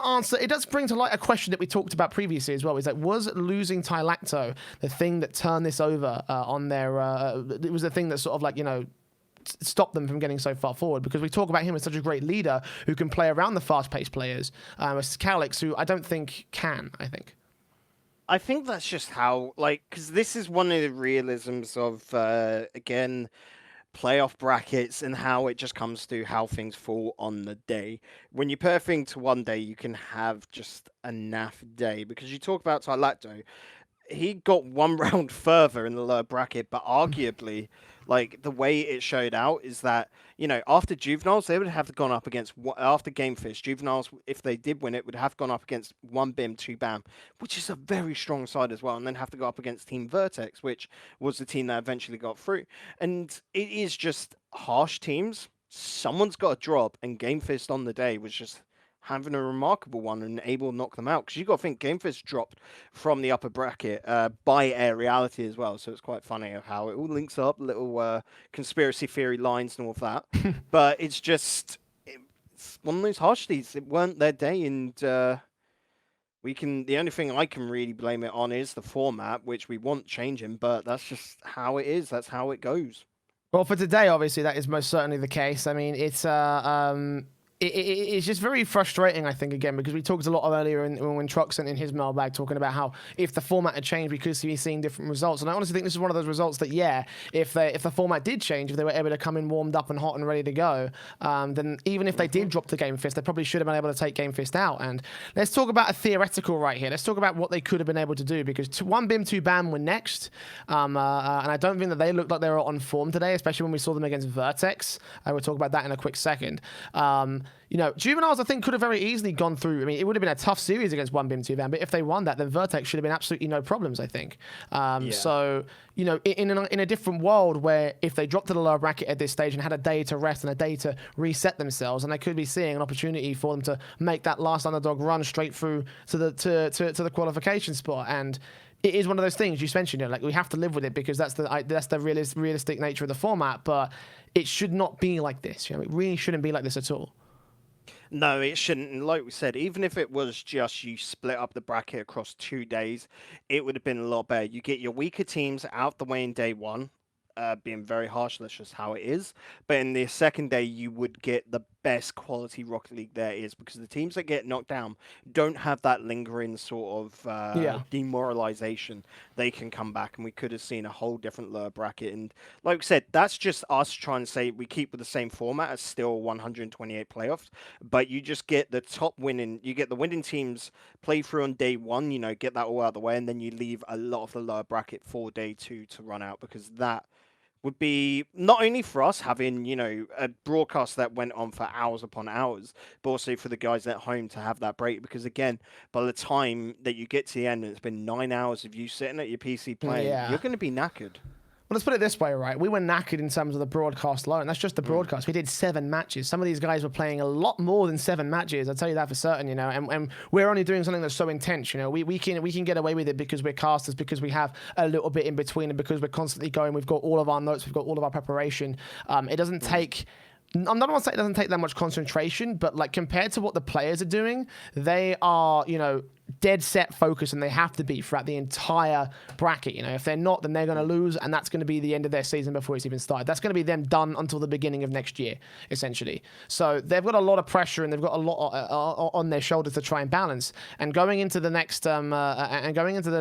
bring to light a question that we talked about previously as well. Is like, was losing Tylacto the thing that turned this over on their? It was the thing that sort of like, you know, stop them from getting so far forward, because we talk about him as such a great leader who can play around the fast-paced players. It's Calyx, who I don't think can. I think that's just how, like, because this is one of the realisms of, again, playoff brackets and how it just comes to how things fall on the day. When you put a thing to one day, you can have just a naff day, because you talk about Tylacto. He got one round further in the lower bracket, but arguably, like, the way it showed out is that, you know, after Juveniles, they would have gone up against, after Game Fish, Juveniles, if they did win it, would have gone up against 1 BIM, 2 BAM, which is a very strong side as well, and then have to go up against Team Vertex, which was the team that eventually got through. And it is just harsh teams. Someone's got a drop, and Game Fist on the day was just having a remarkable one and able to knock them out, because you got to think Game Fist dropped from the upper bracket by Aeriality as well, so it's quite funny how it all links up, little conspiracy theory lines and all of that. But it's just, it's one of those harsh days. It weren't their day, and the only thing I can really blame it on is the format, which we want changing, but that's just how it is. That's how it goes. Well, for today, obviously, that is most certainly the case. I mean, it's it's just very frustrating, I think, again, because we talked a lot earlier when Truck sent in his mailbag talking about how if the format had changed, we could be seeing different results. And I honestly think this is one of those results that, yeah, if the format did change, if they were able to come in warmed up and hot and ready to go, then even if they did drop the Game Fist, they probably should have been able to take Game Fist out. And let's talk about a theoretical right here. Let's talk about what they could have been able to do, because 1 BIM, 2 BAM were next. And I don't think that they looked like they were on form today, especially when we saw them against Vertex. We'll talk about that in a quick second. Juveniles, I think, could have very easily gone through. I mean, it would have been a tough series against 1 BIM, 2 BAM, but if they won that, then Vertex should have been absolutely no problems, I think. So, in a different world where if they dropped to the lower bracket at this stage and had a day to rest and a day to reset themselves, and they could be seeing an opportunity for them to make that last underdog run straight through to the qualification spot. And it is one of those things you mentioned, like we have to live with it because that's the realistic nature of the format, but it should not be like this. It really shouldn't be like this at all. No, it shouldn't. And like we said, even if it was just you split up the bracket across 2 days, it would have been a lot better. You get your weaker teams out the way in day one, being very harsh, that's just how it is. But in the second day, you would get the best quality Rocket League there is, because the teams that get knocked down don't have that lingering sort of demoralization. They can come back, and we could have seen a whole different lower bracket. And like we said, that's just us trying to say we keep with the same format as still 128 playoffs, but you just get the you get the winning teams play through on day one, get that all out of the way, and then you leave a lot of the lower bracket for day 2 to run out, because that would be not only for us having, a broadcast that went on for hours upon hours, but also for the guys at home to have that break. Because again, by the time that you get to the end and it's been 9 hours of you sitting at your PC playing, you're going to be knackered. Well, let's put it this way, right? We were knackered in terms of the broadcast alone. That's just the broadcast. We did 7 matches. Some of these guys were playing a lot more than 7 matches. I'll tell you that for certain, and we're only doing something that's so intense, We can get away with it because we're casters, because we have a little bit in between, and because we're constantly going. We've got all of our notes. We've got all of our preparation. It doesn't take... I'm not going to say it doesn't take that much concentration, but like compared to what the players are doing, they are, dead set focus, and they have to be throughout the entire bracket. If they're not, then they're going to lose, and that's going to be the end of their season before it's even started. That's going to be them done until the beginning of next year, essentially. So they've got a lot of pressure, and they've got a lot on their shoulders to try and balance. And going into the next, and going into the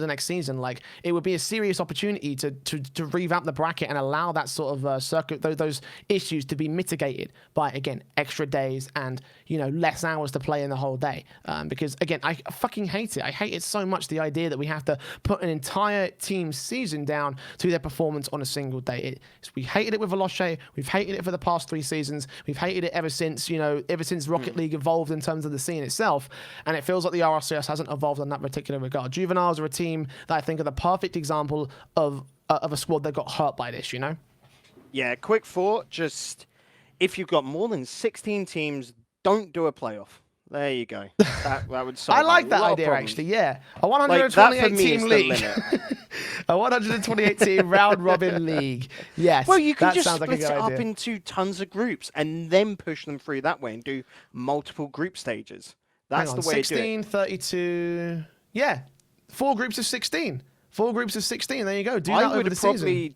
next season, like it would be a serious opportunity to revamp the bracket and allow that sort of circuit, those issues to be mitigated by, again, extra days and less hours to play in the whole day. Because again, I fucking hate it. I hate it so much, the idea that we have to put an entire team's season down to their performance on a single day. We hated it with Veloce. We've hated it for the past 3 seasons. We've hated it ever since Rocket League evolved in terms of the scene itself. And it feels like the RLCS hasn't evolved in that particular regard. Juveniles are a team that I think are the perfect example of a squad that got hurt by this, Yeah, quick thought, just if you've got more than 16 teams, don't do a playoff. There you go. That would solve I like that idea, actually, yeah. A 128 team league. A 128 team round robin league. Yes. Well, you can just split it up into tons of groups and then push them through that way and do multiple group stages. That's the way to do it. 16, 32. Yeah. 4 groups of 16. 4 groups of 16. There you go. Do that over the season. I would probably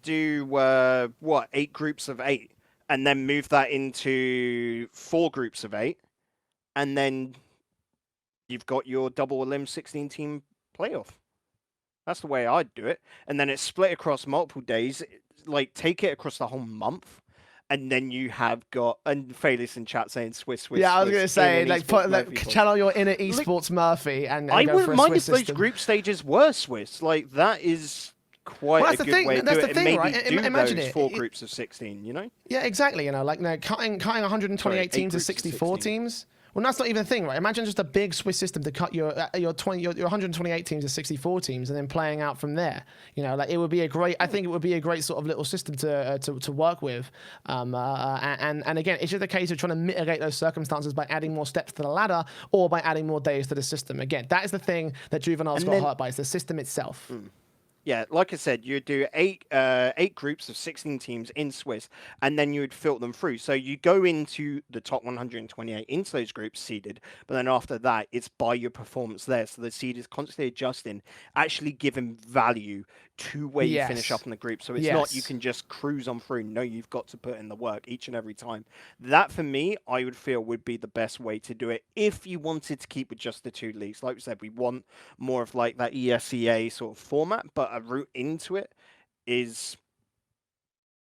do 8 groups of 8, and then move that into 4 groups of 8, and then you've got your double elim 16-team playoff. That's the way I'd do it, and then it's split across multiple days. Like take it across the whole month. And then you have got, and Felix in chat saying Swiss. Yeah, I was going to say, channel your inner esports Murphy and I go wouldn't for a mind Swiss if system. those group stages were Swiss. Like, that is quite a good way to do it. And maybe Imagine those 4 groups of 16, Yeah, exactly. cutting 128 teams to 64 teams. Well, that's not even a thing, right? Imagine just a big Swiss system to cut your 128 teams to 64 teams and then playing out from there. It would be a great. I think it would be a great sort of little system to work with. And again, it's just a case of trying to mitigate those circumstances by adding more steps to the ladder or by adding more days to the system. Again, that is the thing that Juveniles got hurt by. It's the system itself. Yeah, like I said, you'd do eight groups of 16 teams in Swiss, and then you would filter them through. So you go into the top 128 into those groups seeded, but then after that, it's by your performance there. So the seed is constantly adjusting, actually giving value to where you finish up Yes. in the group. So it's not you Yes. can just cruise on through. No, you've got to put in the work each and every time. That for me, I would feel would be the best way to do it if you wanted to keep with just the two leagues. Like we said, we want more of like that ESEA sort of format, but a route into it is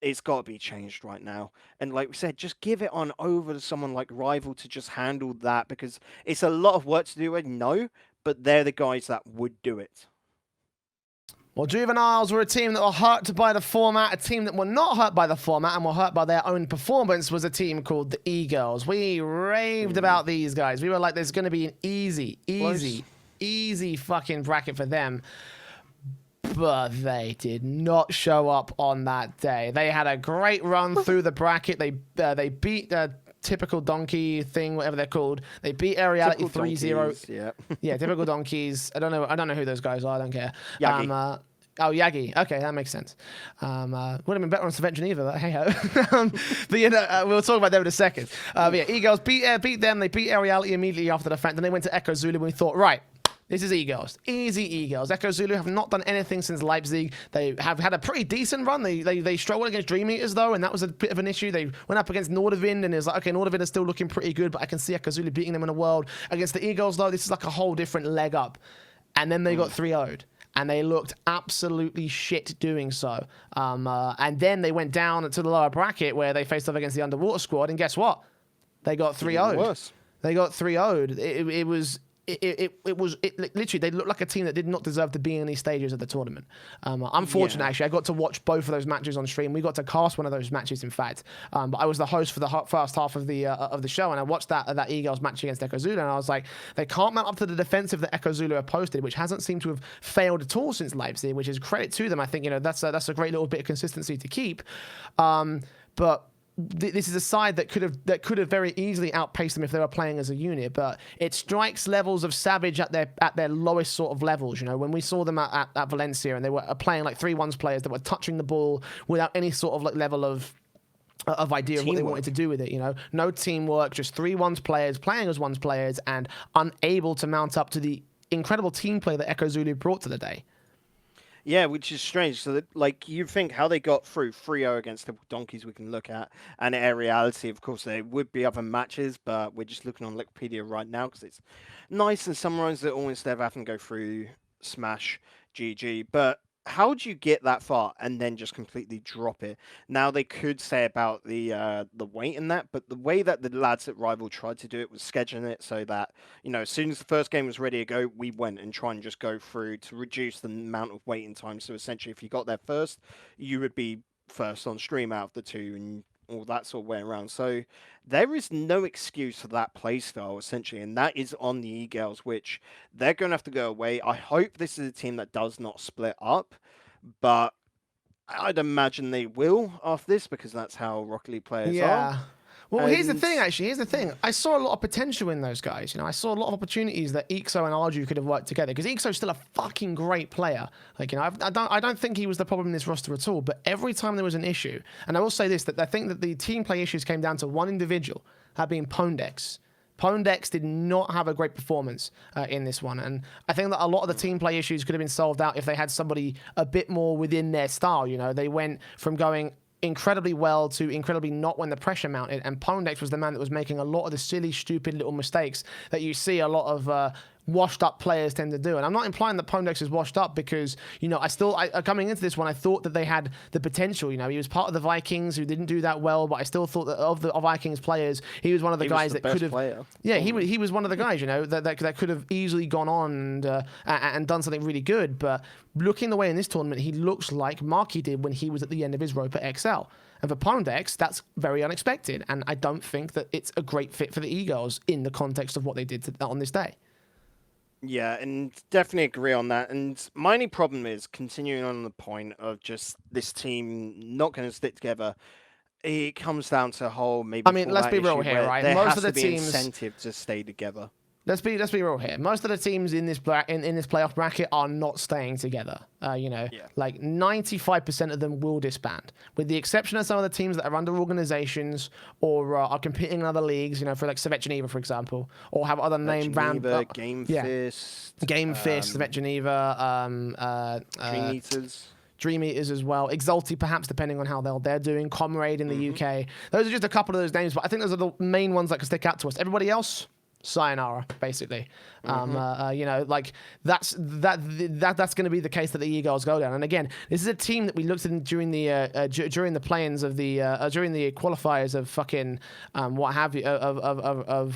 it's got to be changed right now. And like we said, just give it on over to someone like Rival to just handle that because it's a lot of work to do. I know, but they're the guys that would do it. Well, Juveniles were a team that were hurt by the format. A team that were not hurt by the format and were hurt by their own performance was a team called the E-Girls. We raved about these guys. We were like, there's going to be an easy fucking bracket for them. But they did not show up on that day. They had a great run through the bracket. They beat the typical donkey thing, whatever they're called. They beat Reality 3-0. Yeah. Yeah, typical donkeys. I don't know who those guys are. I don't care. Yagi. Yagi. Okay, that makes sense. Would have been better on Savage Geneva, but hey ho. But you know, we'll talk about them in a second. But yeah, E-Girls beat them. They beat Reality immediately after the fact. Then they went to Echo Zulu and we thought, right, this is E-Girls. Easy E-Girls. Echo Zulu have not done anything since Leipzig. They have had a pretty decent run. They struggled against Dream Eaters, though, and that was a bit of an issue. They went up against Nordavind, and it was like, okay, Nordavind is still looking pretty good, but I can see Echo Zulu beating them in the world. Against the E-Girls, though, this is like a whole different leg up. And then they got 3-0'd. And they looked absolutely shit doing so. And then they went down to the lower bracket where they faced off against the Underwater squad, and guess what? They got 3-0'd. Worse. They got 3-0'd. It was literally, they looked like a team that did not deserve to be in these stages of the tournament. I'm fortunate, actually. I got to watch both of those matches on stream. We got to cast one of those matches, in fact. But I was the host for the first half of the show, and I watched that E-Girls match against Echo Zulu, and I was like, they can't mount up to the defensive that Echo Zulu have posted, which hasn't seemed to have failed at all since Leipzig, which is credit to them. I think, you know, that's a great little bit of consistency to keep. But this is a side that could have very easily outpaced them if they were playing as a unit, but it strikes levels of Savage at their lowest sort of levels. You know, when we saw them at Valencia and they were playing like 3-1s players that were touching the ball without any sort of like level of idea of what they wanted to do with it. You know, no teamwork, just 3-1s players playing as ones players and unable to mount up to the incredible team play that Echo Zulu brought to the day. Yeah, which is strange. So, that, like, you think how they got through 3-0 against the donkeys we can look at, and in reality, of course, there would be other matches, but we're just looking on Wikipedia right now because it's nice and summarizes it all instead of having to go through Smash, GG. But how do you get that far and then just completely drop it? Now they could say about the weight in that, but the way that the lads at Rival tried to do it was scheduling it so that, you know, as soon as the first game was ready to go, we went and try and just go through to reduce the amount of waiting time. So essentially, if you got there first, you would be first on stream out of the two, and all that sort of way around. So there is no excuse for that playstyle, essentially, and that is on the E-Girls, which they're going to have to go away. I hope this is a team that does not split up, but I'd imagine they will after this because that's how Rocket League players are. Well, here's the thing, actually. Here's the thing. I saw a lot of potential in those guys. You know, I saw a lot of opportunities that Ixo and Arju could have worked together because Ixo's still a fucking great player. Like, you know, I don't think he was the problem in this roster at all. But every time there was an issue, and I will say this, that I think that the team play issues came down to one individual, that being Pondex. Pondex did not have a great performance in this one. And I think that a lot of the team play issues could have been solved out if they had somebody a bit more within their style. You know, they went from going incredibly well to incredibly not when the pressure mounted, and Pondex was the man that was making a lot of the silly, stupid little mistakes that you see a lot of washed up players tend to do. And I'm not implying that Pondex is washed up because, you know, coming into this one, I thought that they had the potential. You know, he was part of the Vikings who didn't do that well, but I still thought that of the Vikings players, he was one of the guys that could have. Yeah, he was one of the guys, you know, that could have easily gone on and done something really good. But looking the way in this tournament, he looks like Marky did when he was at the end of his rope at XL. And for Pondex, that's very unexpected. And I don't think that it's a great fit for the E-Girls in the context of what they did on this day. Yeah, and definitely agree on that. And my only problem is continuing on the point of just this team not going to stick together. It comes down to a whole maybe. I mean, let's be real here, right? There Most has of the to be teams incentive to stay together. Let's be real here. Most of the teams in this in this playoff bracket are not staying together. Like 95% of them will disband, with the exception of some of the teams that are under organizations or are competing in other leagues. For like Svet Geneva, for example, or have other name Roundup, Game Fist, Svet Geneva, Dream Eaters. Dream Eaters as well. Exalti, perhaps, depending on how they're doing. Comrade in the UK. Those are just a couple of those names, but I think those are the main ones that can stick out to us. Everybody else, sayonara, basically. Like that's going to be the case that the Eagles go down. And again, this is a team that we looked at during the play-ins of the during the qualifiers of fucking what have you of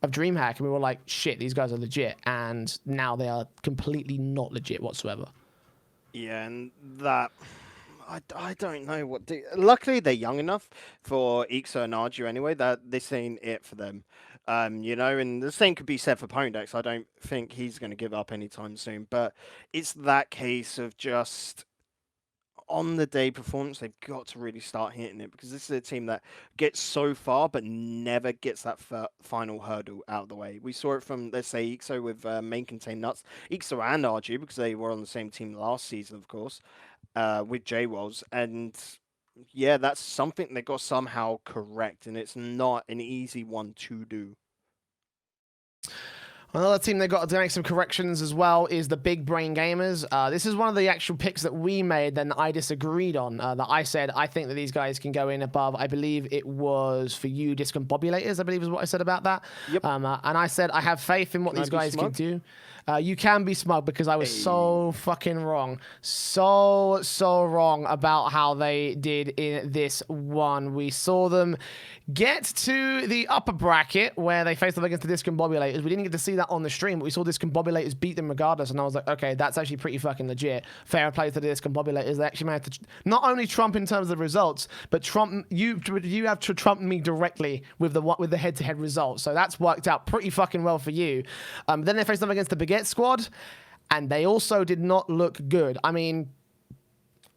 DreamHack, and we were like, shit, these guys are legit, and now they are completely not legit whatsoever. Yeah, and that I don't know what. Luckily, they're young enough for Ixo and Arju anyway. That this ain't it for them. And the same could be said for Pondex. I don't think he's going to give up anytime soon. But it's that case of just on the day performance, they've got to really start hitting it, because this is a team that gets so far but never gets that final hurdle out of the way. We saw it from, let's say, Ixo with Main Contain Nuts, Ixo and RG, because they were on the same team last season, of course, with J-Wells. And yeah, that's something they got somehow correct, and it's not an easy one to do. Another team they got to make some corrections as well is the Big Brain Gamers. This is one of the actual picks that we made, then I disagreed on. That I said, I think that these guys can go in above. I believe it was for you, Discombobulators, I believe is what I said about that. Yep. And I said, I have faith in what these guys can do. You can be smug, because I was so fucking wrong. So wrong about how they did in this one. We saw them get to the upper bracket where they faced up against the Discombobulators. We didn't get to see that on the stream, but we saw Discombobulators beat them regardless, and I was like, okay, that's actually pretty fucking legit. Fair play to the Discombobulators. They actually managed to not only trump in terms of the results, but you have to trump me directly with the head-to-head results. So that's worked out pretty fucking well for you. Then they faced up against the Baguette squad, and they also did not look good. I mean,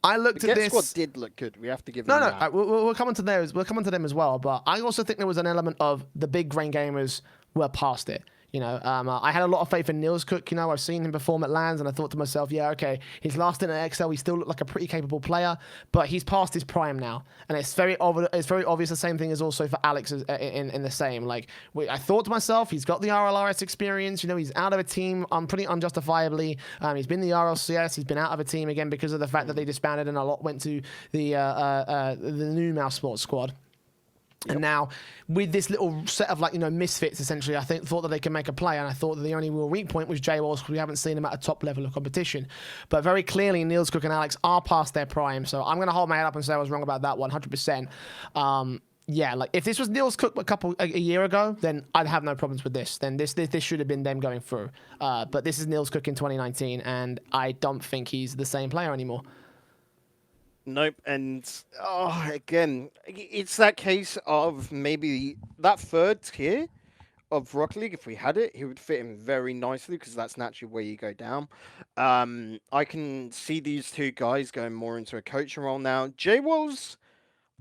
I looked at this. Squad did look good. We have to give them that. We'll come on to theirs. We'll come on to them as well. But I also think there was an element of the Big Brain Gamers were past it. I had a lot of faith in Niels Cook. I've seen him perform at LANs, and I thought to myself, yeah, okay, his last stint at XL, he still looked like a pretty capable player, but he's past his prime now, and it's very obvious. The same thing is also for Alex in the same. Like, I thought to myself, he's got the RLRS experience. He's out of a team pretty unjustifiably. He's been the RLCS. He's been out of a team again because of the fact that they disbanded and a lot went to the new Mouse Sports squad. And now, with this little set of misfits, essentially, I thought that they can make a play, and I thought that the only real weak point was J-Walls, because we haven't seen him at a top level of competition. But very clearly, Niels Cook and Alex are past their prime, so I'm going to hold my head up and say I was wrong about that 100%. Yeah, like if this was Niels Cook a year ago, then I'd have no problems with this. Then this should have been them going through. But this is Niels Cook in 2019, and I don't think he's the same player anymore. Nope, and again, it's that case of maybe that third tier of Rocket League. If we had it, he would fit in very nicely, because that's naturally where you go down. I can see these two guys going more into a coaching role now. J-Walls,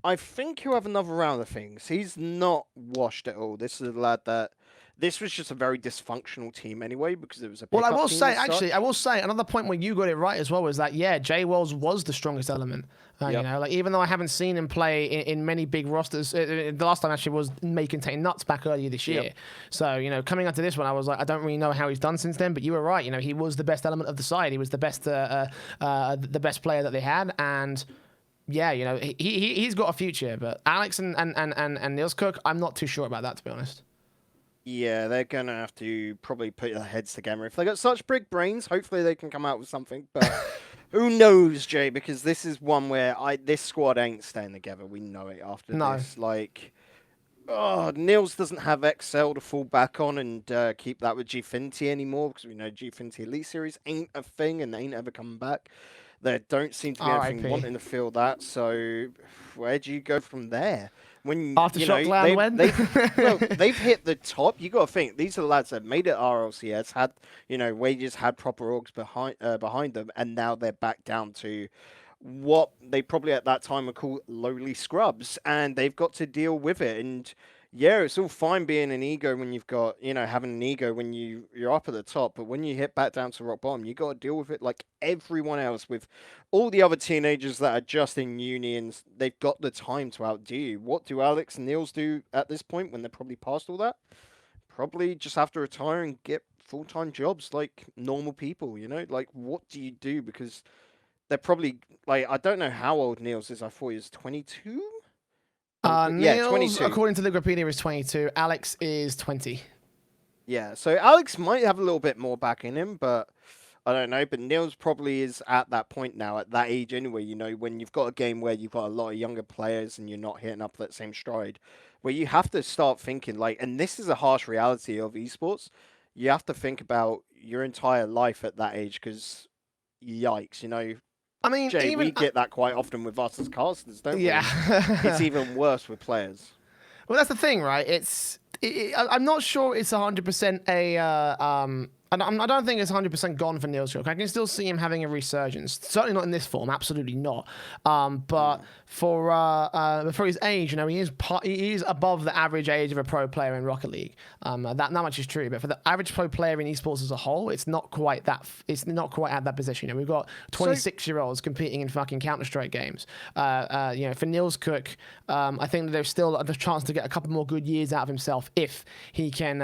I think he'll have another round of things. He's not washed at all. This is a lad that... This was just a very dysfunctional team anyway, because it was a Well, I will say, another point where you got it right as well was that, yeah, J-Wells was the strongest element. Even though I haven't seen him play in many big rosters, the last time actually was May Contain Nuts back earlier this year. Yep. So, coming up to this one, I was like, I don't really know how he's done since then, but you were right. He was the best element of the side. He was the best player that they had, and... Yeah, he's got a future, but Alex and Niels Cook, I'm not too sure about that, to be honest. Yeah, they're going to have to probably put their heads together. If they got such big brains, hopefully they can come out with something. But who knows, Jay? Because this is one where this squad ain't staying together. We know it after this. Like, Niels doesn't have XL to fall back on and keep that with Gfinity anymore, because we know Gfinity Elite Series ain't a thing and they ain't ever coming back. There don't seem to be anything wanting to feel that. So where do you go from there? When they've hit the top, you got to think these are the lads that made it RLCS, had wages, had proper orgs behind them, and now they're back down to what they probably at that time would call lowly scrubs, and they've got to deal with it. And Yeah, it's all fine being an ego when you've got, having an ego when you're up at the top, but when you hit back down to rock bottom, you got to deal with it like everyone else, with all the other teenagers that are just in uni and they've got the time to outdo you. What do Alex and Niels do at this point when they're probably past all that? Probably just have to retire and get full-time jobs like normal people, Like, what do you do? Because they're probably, like, I don't know how old Niels is. I thought he was 22? Yeah, Niels, 22. according to Wikipedia, is 22. Alex is 20. Yeah, so Alex might have a little bit more back in him, but I don't know. But Niels probably is at that point now, at that age anyway, when you've got a game where you've got a lot of younger players and you're not hitting up that same stride, where you have to start thinking, like, and this is a harsh reality of esports, you have to think about your entire life at that age, because yikes, I mean, Jay, we even get that quite often with us as casters, don't we? yeah. And it's even worse with players. Well, that's the thing, right? I'm not sure it's 100% a. I don't think it's 100% gone for Niels Cook. I can still see him having a resurgence. Certainly not in this form. Absolutely not. But for his age, he is above the average age of a pro player in Rocket League. That much is true. But for the average pro player in esports as a whole, it's not quite that. It's not quite at that position. We've got 26-year-olds competing in fucking Counter-Strike games. For Niels Cook, I think that there's still a chance to get a couple more good years out of himself if he can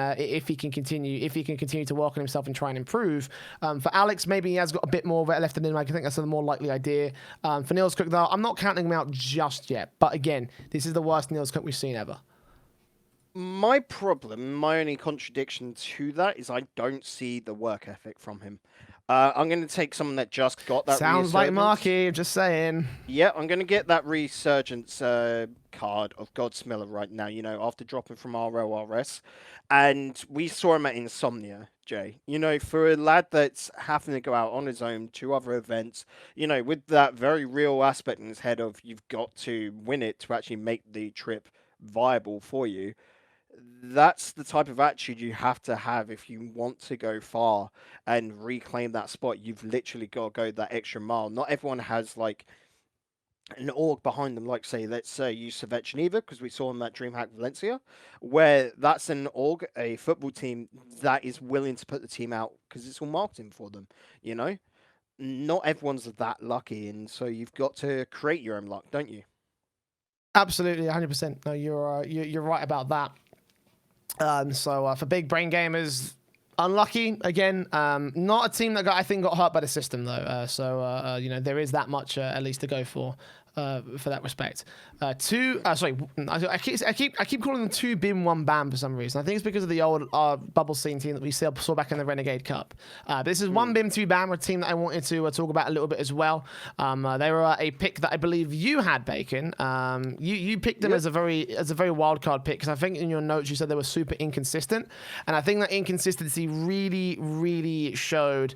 continue to work on himself and try and improve. For Alex, maybe he has got a bit more of it left in him. I think that's a more likely idea. For Niels Cook, though, I'm not counting him out just yet. But again, this is the worst Niels Cook we've seen ever. My problem, my only contradiction to that is I don't see the work ethic from him. I'm going to take someone that just got that Sounds like resurgence. Marky, just saying. Yeah, I'm going to get that resurgence card of Godsmiller right now, after dropping from RLRS. And we saw him at Insomnia, Jay. For a lad that's having to go out on his own to other events, with that very real aspect in his head of you've got to win it to actually make the trip viable for you. That's the type of attitude you have to have if you want to go far and reclaim that spot. You've literally got to go that extra mile. Not everyone has like an org behind them, like say, let's say Yusuf Geneva, because we saw him at DreamHack Valencia, where that's an org, a football team that is willing to put the team out because it's all marketing for them. Not everyone's that lucky, and so you've got to create your own luck, don't you? Absolutely, 100%. No, you're right about that. So for big brain gamers, unlucky again. Not a team that I think got hurt by the system though. There is that much at least to go for that respect. I keep calling them 2 BIM 1 BAM for some reason. I think it's because of the old bubble scene team that we saw back in the Renegade Cup. This is 1 BIM 2 BAM, a team that I wanted to talk about a little bit as well. They were a pick that I believe you had, Bacon. You picked them as a very wild card pick, because I think in your notes you said they were super inconsistent, and I think that inconsistency really showed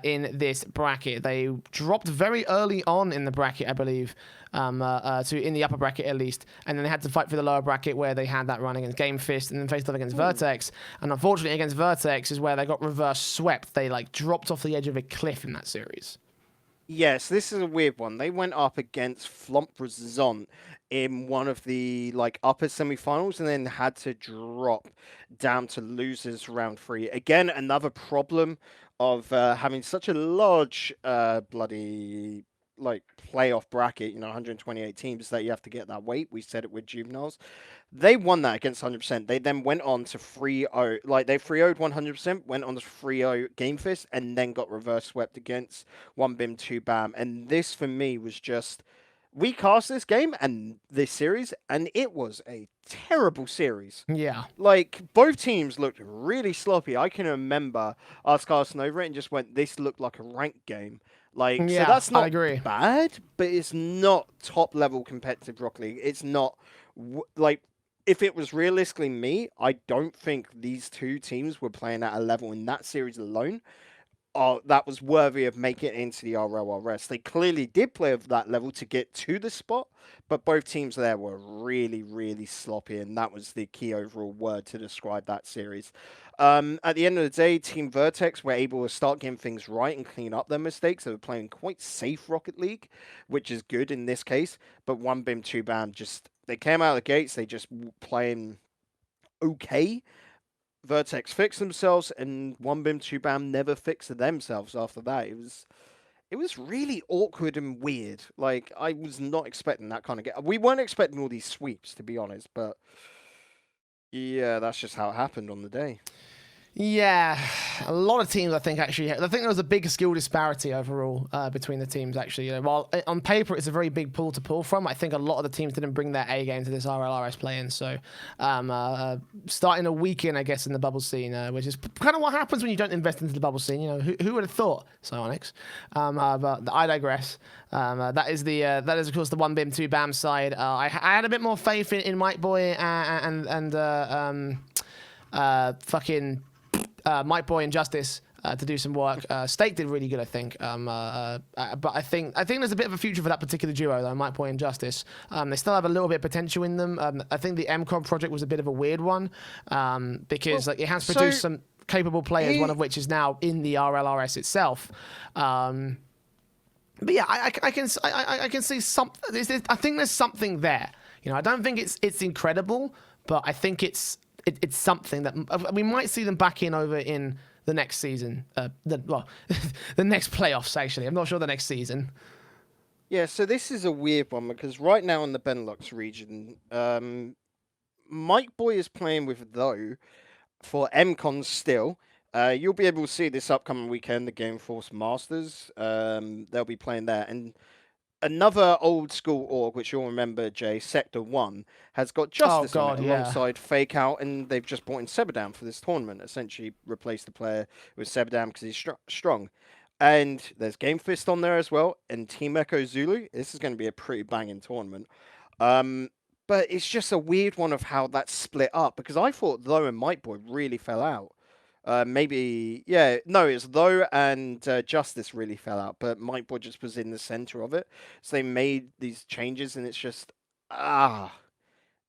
in this bracket. They dropped very early on in the bracket, I believe. In the upper bracket at least, and then they had to fight for the lower bracket where they had that run against Game Fist and then faced off against Vertex. And unfortunately, against Vertex is where they got reverse swept. They dropped off the edge of a cliff in that series. Yes, this is a weird one. They went up against Flomp in one of the upper semi-finals and then had to drop down to losers round 3. Again, another problem of having such a large bloody playoff bracket, 128 teams, that you have to get that weight. We said it with juveniles. They won that against 100%. They then went on to 3-0. They 3-0'd 100%, went on to 3-0 Game Fist, and then got reverse swept against 1 BIM 2 BAM. And this for me was just, we cast this game and this series, and it was a terrible series. Yeah. Both teams looked really sloppy. I can remember us casting over it and just went, this looked like a ranked game. So that's not bad, but it's not top level competitive Rocket League. It's not if it was realistically me, I don't think these two teams were playing at a level in that series alone that was worthy of making it into the RLRS. They clearly did play of that level to get to the spot, but both teams there were really sloppy, and that was the key overall word to describe that series. At the end of the day, Team Vertex were able to start getting things right and clean up their mistakes. They were playing quite safe Rocket League, which is good in this case, but 1 BIM 2 BAM they came out of the gates, they just playing okay. Vertex fixed themselves, and One Bim Two Bam never fixed themselves after that. It was really awkward and weird. Like, I was not expecting that kind of game. We weren't expecting all these sweeps, to be honest, but yeah, that's just how it happened on the day. Yeah, a lot of teams, I think there was a big skill disparity overall between the teams, actually. While on paper it's a very big pool to pull from, I think a lot of the teams didn't bring their A game to this RLRS play-in. So starting a weekend, I guess, in the bubble scene, which is kind of what happens when you don't invest into the bubble scene. Who would have thought, Psyonix? But I digress. That is, of course, the One Bim Two Bam side. I had a bit more faith in Mike Boy and fucking... Mike Boy and Justice to do some work. State did really good, I think. But I think there's a bit of a future for that particular duo, though, Mike Boy and Justice. They still have a little bit of potential in them. I think the MCOD project was a bit of a weird one because it has produced some capable players, one of which is now in the RLRS itself. But yeah, I can see something. I think there's something there. I don't think it's incredible, but I think it's something that we might see them back over in the next season. The next playoffs, actually. I'm not sure the next season. Yeah, so this is a weird one because right now in the Benelux region, Mike Boy is playing with Though for MCON still. You'll be able to see this upcoming weekend, the Game Force Masters. They'll be playing there. And another old school org, which you'll remember, Jay, Sector 1, has got Justice alongside Fake Out, and they've just brought in Sebadam for this tournament, essentially replaced the player with Sebadam because he's strong. And there's Game Fist on there as well, and Team Echo Zulu. This is going to be a pretty banging tournament. But it's just a weird one of how that's split up, because I thought Though and Mike Boy really fell out. It's Though and Justice really fell out, but Mike Boy just was in the center of it. So they made these changes, and it's just,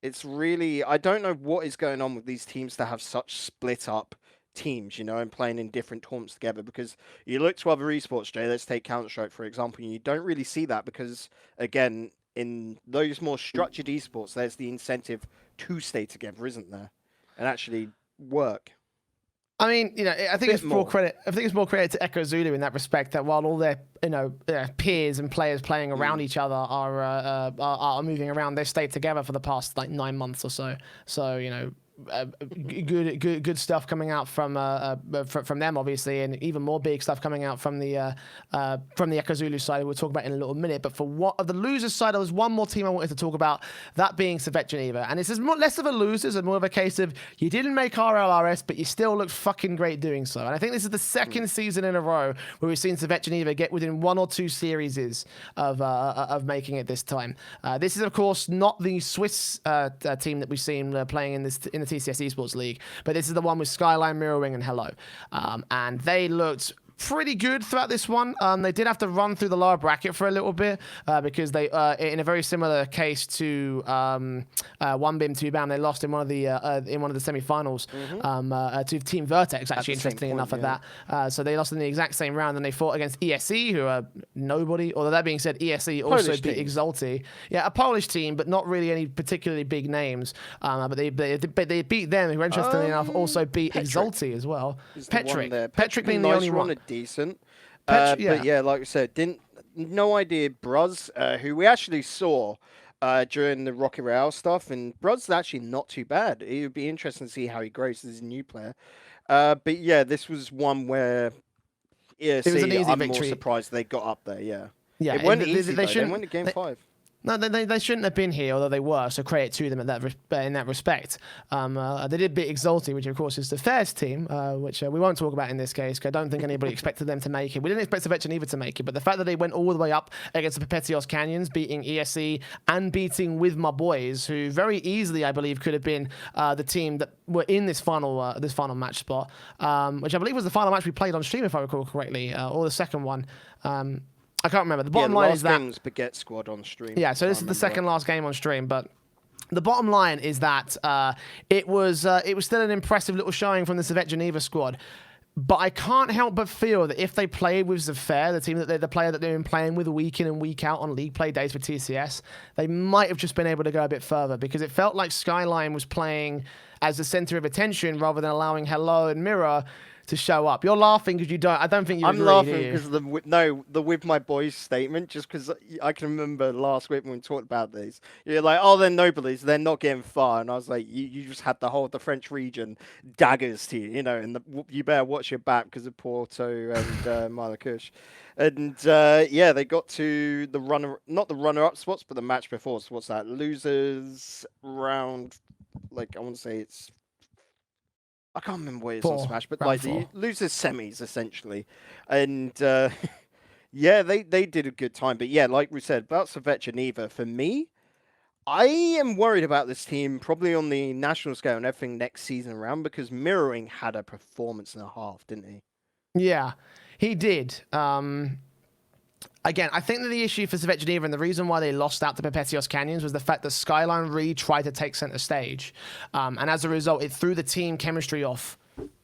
it's really, I don't know what is going on with these teams to have such split up teams, and playing in different tournaments together, because you look to other esports, Jay, let's take Counter-Strike, for example, and you don't really see that because, again, in those more structured esports, there's the incentive to stay together, isn't there? And actually work. I mean, I think it's more credit. I think it's more credit to Echo Zulu in that respect. That while all their, peers and players playing around each other are moving around, they've stayed together for the past 9 months or so. So good stuff coming out from them, obviously, and even more big stuff coming out from the Echo Zulu side. We'll talk about in a little minute. But for the losers side, there was one more team I wanted to talk about, that being Servette Geneva. And this is less of a losers and more of a case of you didn't make RLRS, but you still looked fucking great doing so. And I think this is the second season in a row where we've seen Servette Geneva get within 1 or 2 series of making it this time. This is, of course, not the Swiss team that we've seen playing in the TCS Esports League, but this is the one with Skyline, Mirrorwing, and Hello. And they looked pretty good throughout this one. They did have to run through the lower bracket for a little bit because they, in a very similar case to One Bim Two Bam, they lost in one of the semi-finals to Team Vertex. Actually, interesting enough at that. So they lost in the exact same round, and they fought against ESE, who are nobody. Although that being said, ESE also beat Exalti. Yeah, a Polish team, but not really any particularly big names. But they beat them, who interestingly enough also beat Exalti as well. Petrick being the only one. Decent. But yeah, like I said, no idea Bruz, who we actually saw during the Rocket Real stuff, and Bruz is actually not too bad. It would be interesting to see how he grows as a new player. But yeah, this was one where I'm victory. More surprised they got up there. Yeah, it went easy. They went to game 5. No, they shouldn't have been here, although they were, so credit to them in that respect. They did beat Exalti, which of course is the first team, which we won't talk about in this case, because I don't think anybody expected them to make it. We didn't expect Servette Geneva to make it, but the fact that they went all the way up against the Perpetuos Canyons, beating ESE and beating With My Boys, who very easily, I believe, could have been the team that were in this final match spot, which I believe was the final match we played on stream, if I recall correctly, or the second one. I can't remember. The bottom line is that Baguette Squad on stream. Yeah, so this is the second last game on stream, but the bottom line is that it was still an impressive little showing from the Servette Geneva squad. But I can't help but feel that if they played with Zafair, the player that they've been playing with week in and week out on league play days for TCS, they might have just been able to go a bit further, because it felt like Skyline was playing as the center of attention rather than allowing Hello and Mirror to show up. You're laughing because I don't think you agree, I'm laughing do because the with my boys statement, just because I can remember last week when we talked about this. You're like, oh, they're nobody's, they're not getting far, and I was like, you just had the whole of the French region daggers to you, you know, and you better watch your back because of Porto and Malakush. And yeah, they got to the not the runner-up spots, but the match before. So what's that? Losers round, like I want to say it's. I can't remember what it is on Smash, but like the losers semis essentially, and yeah, they did a good time. But yeah, like we said about Savet Geneva, for me, I am worried about this team probably on the national scale and everything next season around because Mirroring had a performance and a half, didn't he? Yeah, he did. Again, I think that the issue for Savet Geneva and the reason why they lost out to Perpetuos Canyons was the fact that Skyline really tried to take center stage. And as a result, it threw the team chemistry off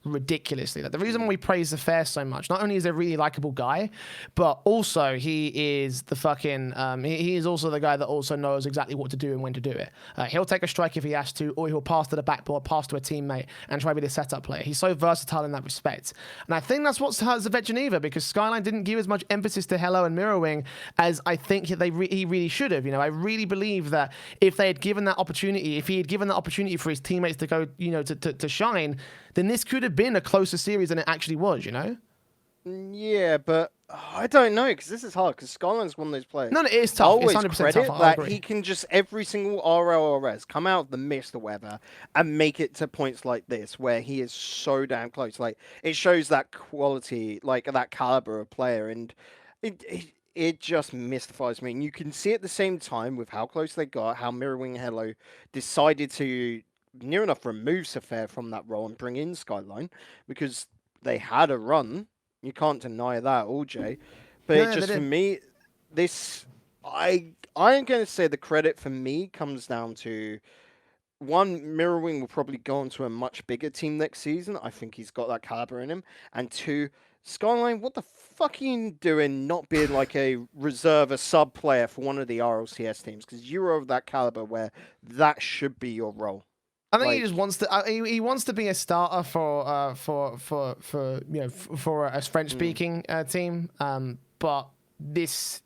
ridiculously. Like the reason why we praise the fair so much, not only is he a really likable guy, but also he is the fucking he is also the guy that also knows exactly what to do and when to do it. He'll take a strike if he has to, or he'll pass to the backboard, pass to a teammate, and try to be the setup player. He's so versatile in that respect, and I think that's what's hurt Savet Geneva because Skyline didn't give as much emphasis to Hello and Mirrorwing as I think he really should have. You know, I really believe that if they had given that opportunity, if he had given that opportunity for his teammates to go, you know, to shine, then this could have been a closer series than it actually was, you know? Yeah, but I don't know, because this is hard, because Skyline's one of those players. No, it is tough. It's 100% credit tough. that he can just, every single RLRS, come out of the mist or whatever, and make it to points like this, where he is so damn close. Like, it shows that quality, like, that caliber of player, and it just mystifies me. And you can see at the same time, with how close they got, how Mirrorwing Hello decided to near enough remove Safair from that role and bring in Skyline because they had a run. You can't deny that, all Jay. But for me, this I'm going to say the credit for me comes down to one, Mirrorwing will probably go on to a much bigger team next season. I think he's got that caliber in him. And two, Skyline, what the fuck are you doing not being like a reserve, a sub player for one of the RLCS teams? Because you're of that caliber where that should be your role. I think he just wants to. He wants to be a starter for you know for a French speaking team. But this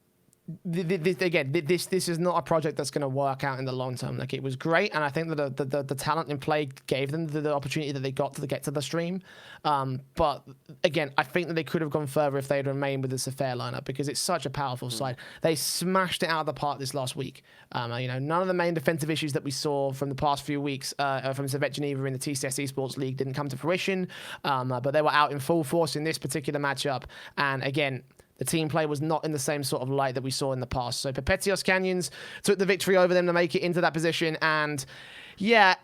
is not a project that's going to work out in the long term. Like it was great, and I think that the talent in play gave them the opportunity that they got to get to the stream. But again, I think that they could have gone further if they had remained with the Safair lineup because it's such a powerful side. They smashed it out of the park this last week. You know, none of the main defensive issues that we saw from the past few weeks from Savet Geneva in the TCS Esports League didn't come to fruition. But they were out in full force in this particular matchup, and again, the team play was not in the same sort of light that we saw in the past. So Perpetuos Canyons took the victory over them to make it into that position. And yeah,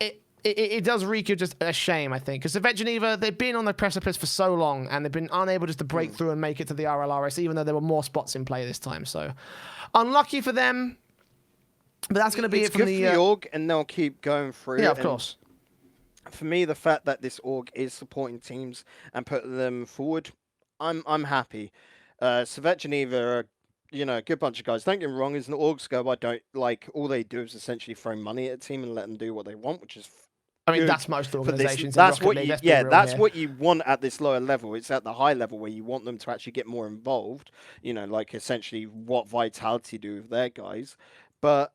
it does reek of just a shame, I think. Because Savet Geneva, they've been on the precipice for so long and they've been unable just to break through and make it to the RLRS, even though there were more spots in play this time. So unlucky for them. But that's going to be it from the org, and they'll keep going through. Yeah, of course. For me, the fact that this org is supporting teams and putting them forward, I'm happy. Savet Geneva are, you know, a good bunch of guys. Don't get me wrong, as an org scope, I don't like, all they do is essentially throw money at a team and let them do what they want, which is I mean, that's most organizations. That's what what you want at this lower level. It's at the high level where you want them to actually get more involved, you know, like essentially what Vitality do with their guys. But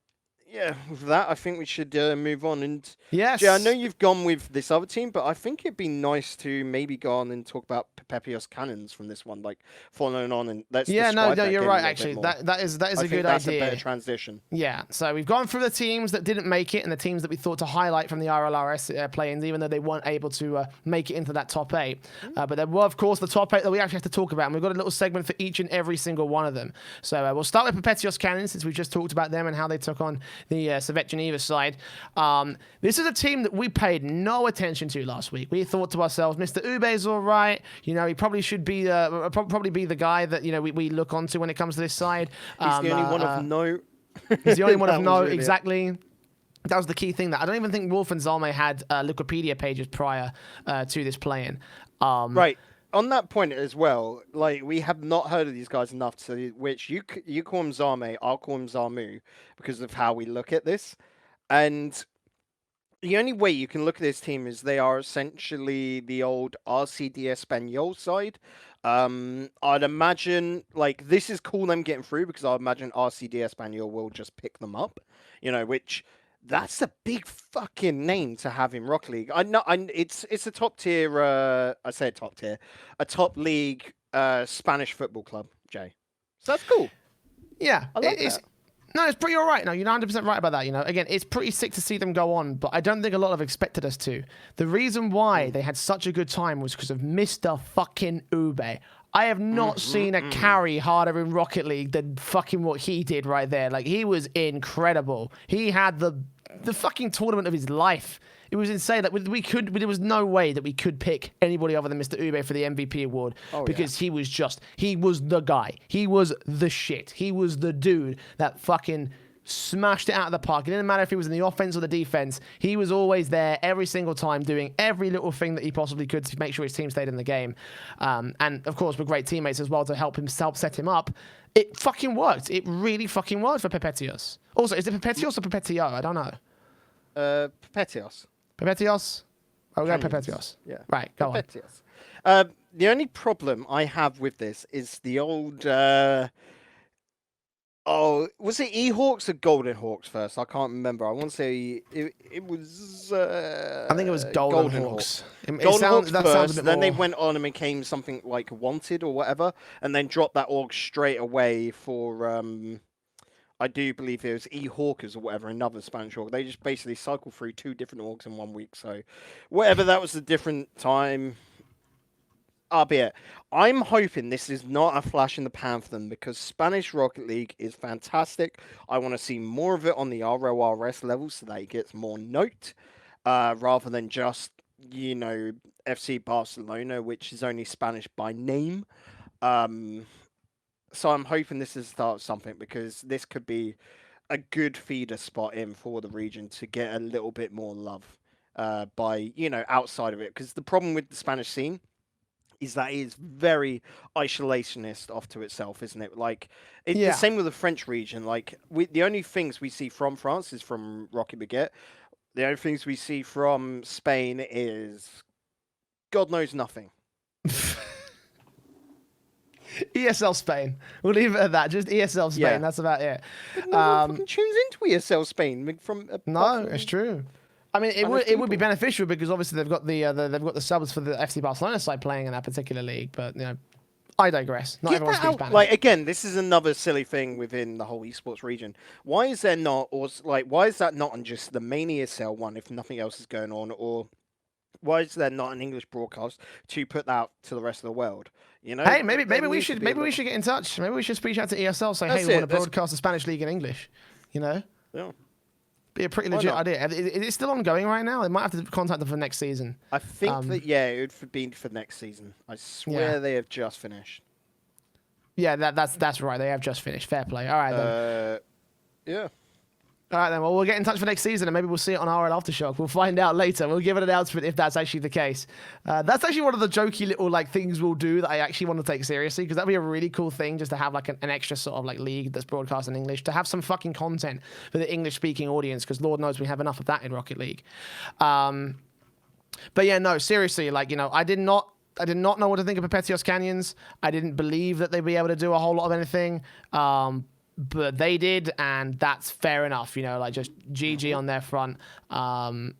yeah, with that, I think we should move on. And yes, Jay, I know you've gone with this other team, but I think it'd be nice to maybe go on and talk about Perpetuos Cannons from this one, like following on and let's no, you're right. Actually, that is a good that's idea. A better transition. Yeah, so we've gone through the teams that didn't make it and the teams that we thought to highlight from the RLRS play-ins, even though they weren't able to make it into that top 8. But there were, of course, the top 8 that we actually have to talk about, and we've got a little segment for each and every single one of them. So we'll start with Perpetuos Cannons, since we just talked about them and how they took on the Savet Geneva side. This is a team that we paid no attention to last week. We thought to ourselves, Mr. Ube's all right. You know, he probably should be probably be the guy that, you know, we look onto when it comes to this side. He's the only one of note. He's the only one of note, really exactly. That was the key thing. That I don't even think Wolf and Zalme had Wikipedia pages prior to this play-in. Right. On that point as well, like, we have not heard of these guys enough to which you call him Zame, I'll call him Zamu because of how we look at this. And The only way you can look at this team is they are essentially the old RCD Espanol side. I'd imagine like this is cool them getting through because I imagine RCD Espanol will just pick them up, which that's a big fucking name to have in Rocket League. I know, it's a top tier. I say top tier, a top league Spanish football club, Jay. So that's cool. Yeah, I like that. No, it's pretty all right. No, you're 100% right about that. Again, it's pretty sick to see them go on, but I don't think a lot have expected us to. The reason why they had such a good time was because of Mr. fucking Ube. I have not seen a carry harder in Rocket League than fucking what he did right there. Like, he was incredible. He had the fucking tournament of his life. It was insane. Like, there was no way that we could pick anybody other than Mr. Ube for the MVP award because he was the guy. He was the shit. He was the dude that fucking smashed it out of the park. It didn't matter if he was in the offense or the defense. He was always there every single time doing every little thing that he possibly could to make sure his team stayed in the game. And of course, with great teammates as well to help set him up. It fucking worked. It really fucking worked for Pepetios. Also, is it Pepetios or Pepetio? I don't know. Pepetios. Pepetios? I'll go Pepetios. Yeah. Right, go Pepetios. The only problem I have with this is the old... was it E-Hawks or Golden Hawks first? I can't remember. I want to say it was... I think it was Golden Hawks. Golden Hawks first, then they went on and became something like Wanted or whatever, and then dropped that org straight away for... I do believe it was E-Hawkers or whatever, another Spanish org. They just basically cycled through 2 different orgs in 1 week. So, whatever that was a different time, albeit. I'm hoping this is not a flash in the pan for them because Spanish Rocket League is fantastic. I want to see more of it on the RLRS level so that it gets more note rather than just, FC Barcelona, which is only Spanish by name. So I'm hoping this is the start of something because this could be a good feeder spot in for the region to get a little bit more love by, outside of it. Because the problem with the Spanish scene is that it is very isolationist off to itself, isn't it? Like, it's the same with the French region. Like, the only things we see from France is from Rocket Baguette. The only things we see from Spain is God knows nothing. ESL Spain. We'll leave it at that. Just ESL Spain. Yeah. That's about it. No one fucking tunes into ESL Spain No, it's true. I mean, it would be beneficial because obviously they've got the subs for the FC Barcelona side playing in that particular league. But I digress. Not everyone speaks Spanish. Like again, this is another silly thing within the whole esports region. Why is there not, or like, why is that not on just the main ESL one if nothing else is going on, or why is there not an English broadcast to put that out to the rest of the world? Hey, maybe we should get in touch. Maybe we should reach out to ESL, say, hey, we want to broadcast the Spanish league in English. Yeah. Be a pretty legit idea. Is it still ongoing right now? They might have to contact them for next season. I think that it would be for next season. I swear they have just finished. Yeah, that's right. They have just finished. Fair play. All right then. Yeah. All right then. Well, we'll get in touch for next season, and maybe we'll see it on RLAfterShock. We'll find out later. We'll give an announcement if that's actually the case. That's actually one of the jokey little things we'll do that I actually want to take seriously because that'd be a really cool thing just to have an extra sort of league that's broadcast in English to have some fucking content for the English speaking audience because Lord knows we have enough of that in Rocket League. But yeah, no, seriously, I did not know what to think of Pepetios Canyons. I didn't believe that they'd be able to do a whole lot of anything. But they did, and that's fair enough, just GG on their front. And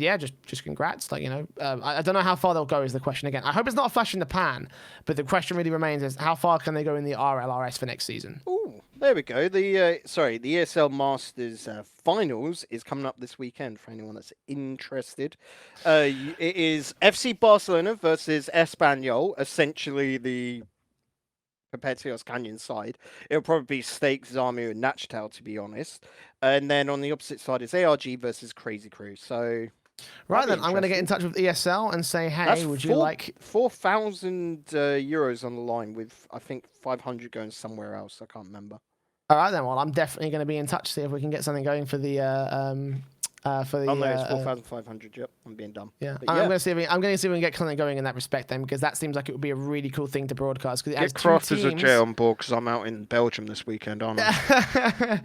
yeah, just congrats. I don't know how far they'll go is the question again. I hope it's not a flash in the pan, but the question really remains is how far can they go in the RLRS for next season? Ooh, there we go. The ESL Masters finals is coming up this weekend for anyone that's interested. It is FC Barcelona versus Espanyol, essentially the Pepetios Canyon side. It'll probably be Stake, Zamu, and Nachtal, to be honest. And then on the opposite side is ARG versus Crazy Crew. So, right then, I'm going to get in touch with ESL and say, hey, would you like 4,000 euros on the line with I think 500 going somewhere else. I can't remember. All right then. Well, I'm definitely going to be in touch see if we can get something going for the it's 4,500. Yep, I'm being dumb. Yeah, I'm going to see if we can get something going in that respect then, because that seems like it would be a really cool thing to broadcast. Because get Crafters or Jay on board because I'm out in Belgium this weekend, aren't I?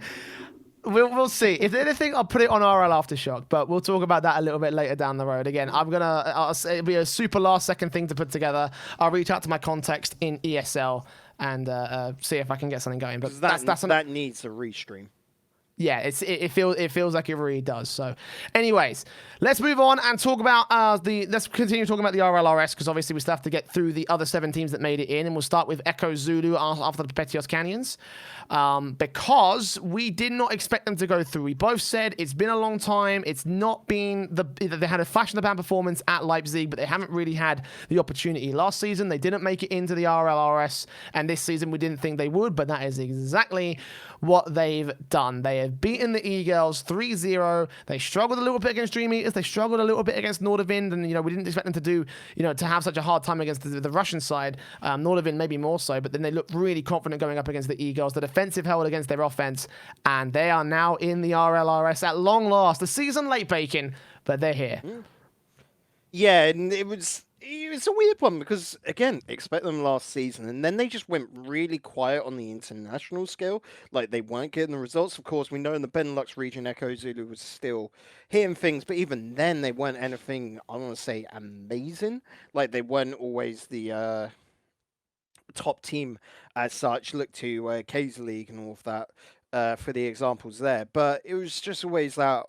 We'll see. If there's anything, I'll put it on RL Aftershock, but we'll talk about that a little bit later down the road. Again, I'll say it'll be a super last second thing to put together. I'll reach out to my context in ESL and see if I can get something going. But that needs a restream. Yeah, it feels like it really does. So, anyways, let's move on and talk about let's continue talking about the RLRS, because obviously we still have to get through the other 7 teams that made it in, and we'll start with Echo Zulu after the Perpetuous Canyons, because we did not expect them to go through. We both said it's been a long time. It's not been they had a flash in the pan performance at Leipzig, but they haven't really had the opportunity. Last season they didn't make it into the RLRS, and this season we didn't think they would, but that is exactly what they've done. They have beaten the E-Girls 3-0. They struggled a little bit against Dream Eaters. They struggled a little bit against Nordavind, and we didn't expect them to do, to have such a hard time against the Russian side. Nordavind maybe more so, but then they looked really confident going up against the E-Girls. The defensive held against their offense, and they are now in the RLRS at long last. The season late, Bacon, but they're here. Yeah, and it was a weird one because, again, expect them last season, and then they just went really quiet on the international scale. Like, they weren't getting the results. Of course, we know in the Benelux region, Echo Zulu was still hitting things, but even then, they weren't anything, I want to say, amazing. Like, they weren't always the top team as such. Look to K's League and all of that for the examples there. But it was just always that...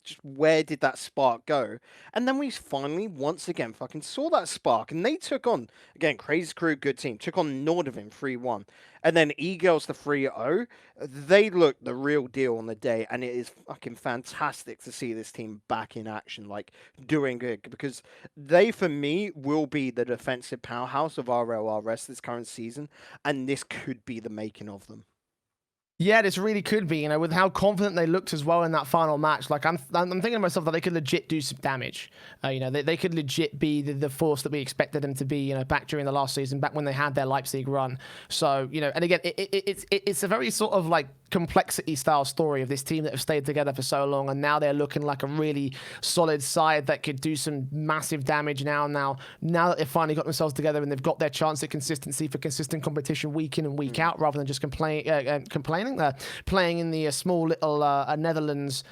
just where did that spark go? And then we finally, once again, fucking saw that spark. And they took on, again, Crazy Crew, good team, took on Nordavind 3-1. And then E-Girls the 3-0. They looked the real deal on the day. And it is fucking fantastic to see this team back in action, like, doing good. Because they, for me, will be the defensive powerhouse of RLRS this current season. And this could be the making of them. Yeah, this really could be, with how confident they looked as well in that final match. Like, I'm thinking to myself that they could legit do some damage. They could legit be the force that we expected them to be, back during the last season, back when they had their Leipzig run. So, and again, it's a very sort of like complexity style story of this team that have stayed together for so long, and now they're looking like a really solid side that could do some massive damage now that they've finally got themselves together and they've got their chance at consistency for consistent competition week in and week out, rather than just complaining. Playing in the small little Netherlands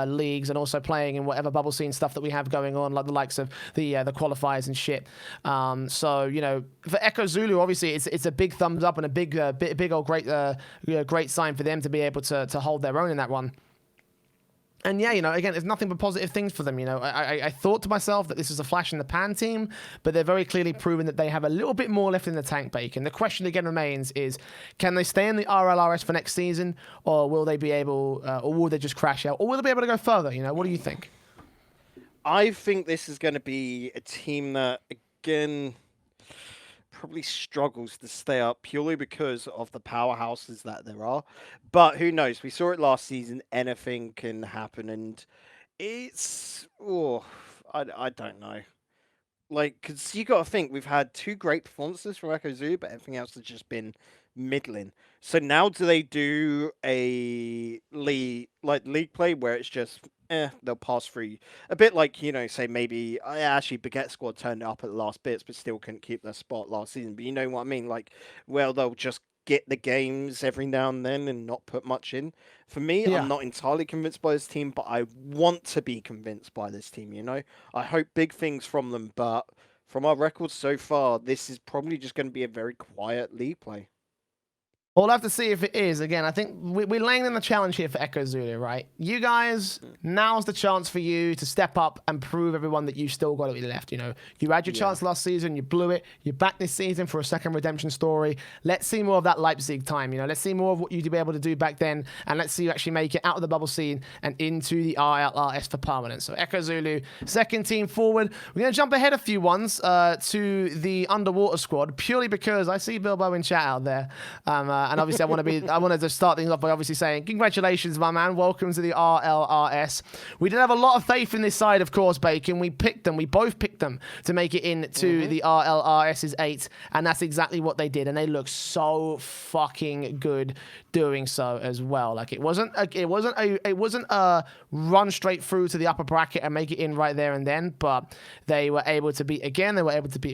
leagues, and also playing in whatever bubble scene stuff that we have going on, like the likes of the qualifiers and shit. So for Echo Zulu, obviously it's a big thumbs up and a big old great sign for them to be able to hold their own in that one. And yeah, again, there's nothing but positive things for them. I thought to myself that this is a flash in the pan team, but they're very clearly proven that they have a little bit more left in the tank, Bacon. The question again remains is, can they stay in the RLRS for next season, or will they be able, or will they just crash out, or will they be able to go further? What do you think? I think this is going to be a team that, again, probably struggles to stay up purely because of the powerhouses that there are. But who knows? We saw it last season. Anything can happen, and it's I don't know. Like, because you got to think we've had 2 great performances from Echo Zoo, but everything else has just been middling. So now do they do a league play where it's just they'll pass through a bit, like, say maybe actually Baguette Squad turned it up at the last bits but still couldn't keep their spot last season, but you know what I mean, like, well, they'll just get the games every now and then and not put much in. For me, yeah. I'm not entirely convinced by this team, but I want to be convinced by this team. I hope big things from them, but from our records so far, this is probably just going to be a very quiet league play. We'll have to see if it is. Again, I think we're laying in the challenge here for Echo Zulu, right? You guys, now's the chance for you to step up and prove everyone that you still got it left. You had your chance last season, you blew it. You're back this season for a second redemption story. Let's see more of that Leipzig time. Let's see more of what you'd be able to do back then, and let's see you actually make it out of the bubble scene and into the RLRS for permanent. So Echo Zulu, second team forward. We're going to jump ahead a few ones to the underwater squad, purely because I see Bilbo in chat out there. And obviously, I wanted to start things off by obviously saying, congratulations, my man. Welcome to the RLRS. We did have a lot of faith in this side, of course, Bacon. We picked them. We both picked them to make it into the RLRS's 8, and that's exactly what they did. And they look so fucking good doing so as well. Like, it wasn't a run straight through to the upper bracket and make it in right there and then, but they were able to beat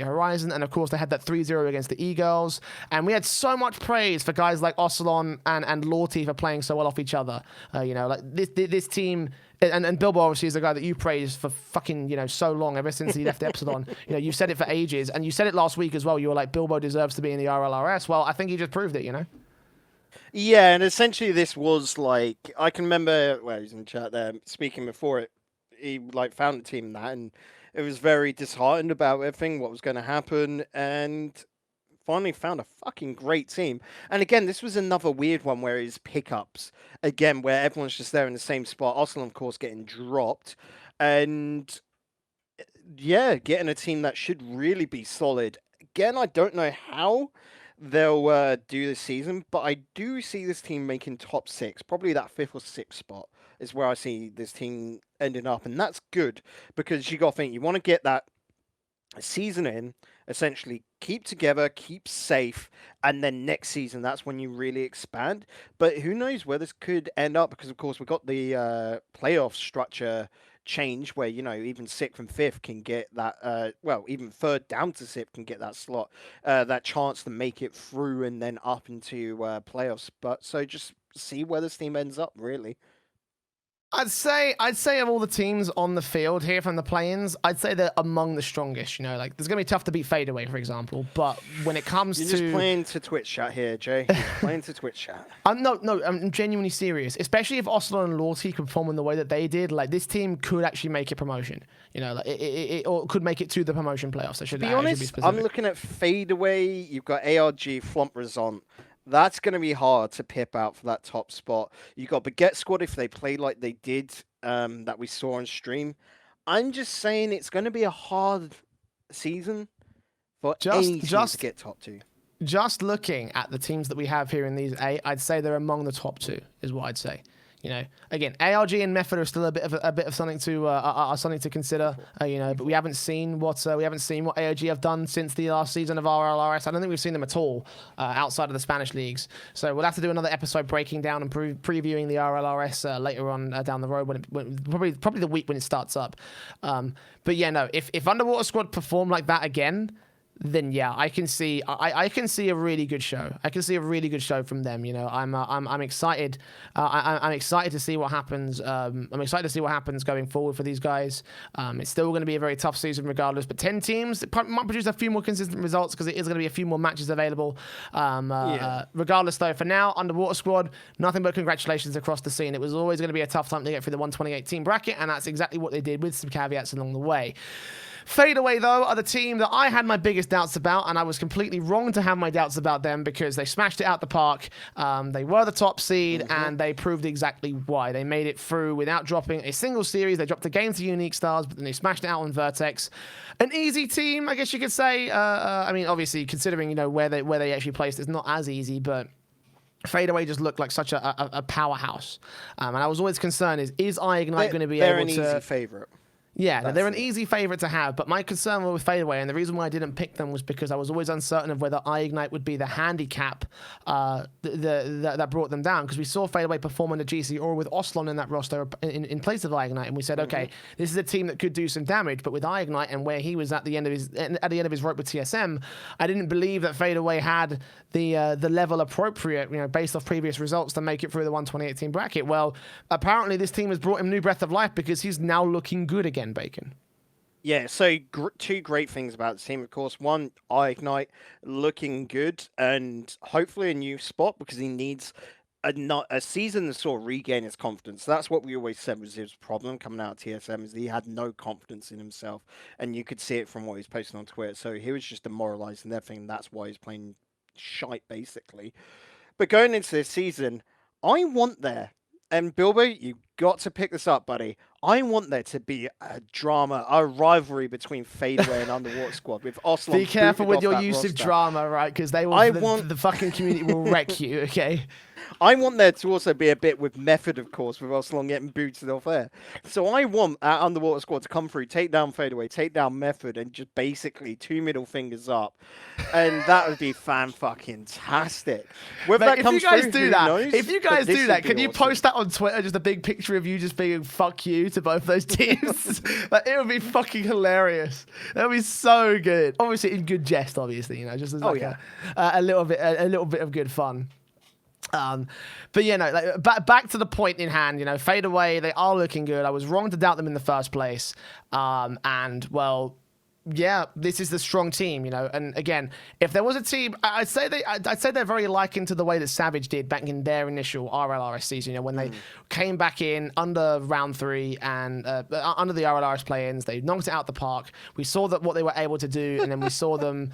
Horizon, and of course they had that 3-0 against the E-Girls, and we had so much praise for guys like Ocelon and Lawteeth are playing so well off each other. Like this team. And Bilbo obviously is the guy that you praised for fucking, so long, ever since he left Epsilon. You've said it for ages, and you said it last week as well. You were like, Bilbo deserves to be in the RLRS. Well, I think he just proved it, Yeah, and essentially this was like, I can remember, well, he's in the chat there, speaking before it, he like found the team in that, and it was very disheartened about everything, what was going to happen, and finally found a fucking great team. And again, this was another weird one where his pickups, again, where everyone's just there in the same spot. Arsenal, of course, getting dropped. And yeah, getting a team that should really be solid. Again, I don't know how they'll do this season, but I do see this team making top 6. Probably that 5th or 6th spot is where I see this team ending up. And that's good because you got to think, you want to get that season in, essentially keep together, keep safe, and then next season that's when you really expand. But who knows where this could end up, because of course we've got the playoff structure change where even 6th and 5th can get that even 3rd down to 6th can get that slot, that chance to make it through and then up into playoffs. But so just see where this team ends up, really. I'd say of all the teams on the field here from the play-ins, I'd say they're among the strongest. Like there's gonna be tough to beat Fadeaway, for example. But when it comes You're to just playing to Twitch chat here, Jay. You're playing to Twitch chat. No, I'm genuinely serious. Especially if Oslo and Lawty can perform in the way that they did. Like this team could actually make it promotion. Like it or could make it to the promotion playoffs. I should be honest. I'm looking at Fadeaway. You've got ARG, Flomp, Razant. That's going to be hard to pip out for that top spot. You got Baguette Squad if they play like they did that we saw on stream. I'm just saying it's going to be a hard season for any team to get top 2. Just looking at the teams that we have here in these 8, I'd say they're among the top 2 is what I'd say. Again, ARG and Method are still a bit of something to consider. But we haven't seen what ARG have done since the last season of RLRS. I don't think we've seen them at all outside of the Spanish leagues. So we'll have to do another episode breaking down and previewing the RLRS later on down the road when probably the week when it starts up. But yeah, no, if Underwater Squad perform like that again, then yeah, I can see a really good show. I can see a really good show from them. I'm excited. I'm excited to see what happens. I'm excited to see what happens going forward for these guys. It's still going to be a very tough season regardless. But 10 teams it might produce a few more consistent results because it is going to be a few more matches available. Regardless, though, for now, Underwater Squad, nothing but congratulations across the scene. It was always going to be a tough time to get through the 128 team bracket, and that's exactly what they did with some caveats along the way. Fadeaway, though, are the team that I had my biggest doubts about, and I was completely wrong to have my doubts about them because they smashed it out the park. They were the top seed, and they proved exactly why. They made it through without dropping a single series. They dropped a game to Unique Stars, but then they smashed it out on Vertex. An easy team, I guess you could say. I mean, obviously, considering where they actually placed, it's not as easy, but Fadeaway just looked like such a powerhouse. And I was always concerned, is Ignite going to be able to... They're an easy favourite. Yeah, they're an easy favourite to have, but my concern with Fadeaway, and the reason why I didn't pick them was because I was always uncertain of whether Ignite would be the handicap that brought them down, because we saw Fadeaway perform in the GC or with Oslon in that roster in place of Ignite, and we said, okay, this is a team that could do some damage, but with Ignite and where he was at the end of his rope with TSM, I didn't believe that Fadeaway had the level appropriate, based off previous results to make it through the 128 team bracket. Well, apparently this team has brought him new breath of life because he's now looking good again. Bacon. Yeah, so two great things about the team, of course. One, Ignite looking good and hopefully a new spot because he needs a season to sort of regain his confidence. That's what we always said was his problem coming out of TSM, is he had no confidence in himself, and you could see it from what he's posting on Twitter. So he was just demoralized and everything. That's why he's playing shite, basically. But going into this season, I want there, and Bilbo, you got to pick this up, buddy. I want there to be a drama, a rivalry between Fadeaway and Underwater Squad with Oslon. Be careful with your use of drama, right? Because the fucking community will wreck you, okay? I want there to also be a bit with Method, of course, with Oslon getting booted off air. So I want our Underwater Squad to come through, take down Fadeaway, take down Method, and just basically 2 middle fingers up. And that would be fan-fucking-tastic. If you guys do that, can you post that on Twitter, just a big picture of you just being fuck you to both those teams? Like, it would be fucking hilarious. That would be so good. Obviously, in good jest, obviously, just as a little bit of good fun. Um, but like, back to the point in hand. Fade away. They are looking good. I was wrong to doubt them in the first place. And well, yeah, this is the strong team, And again, if there was a team, I'd say they're very likened to the way that Savage did back in their initial RLRS season. When they came back in under round 3 and under the RLRS play-ins, they knocked it out the park. We saw that what they were able to do, and then we saw them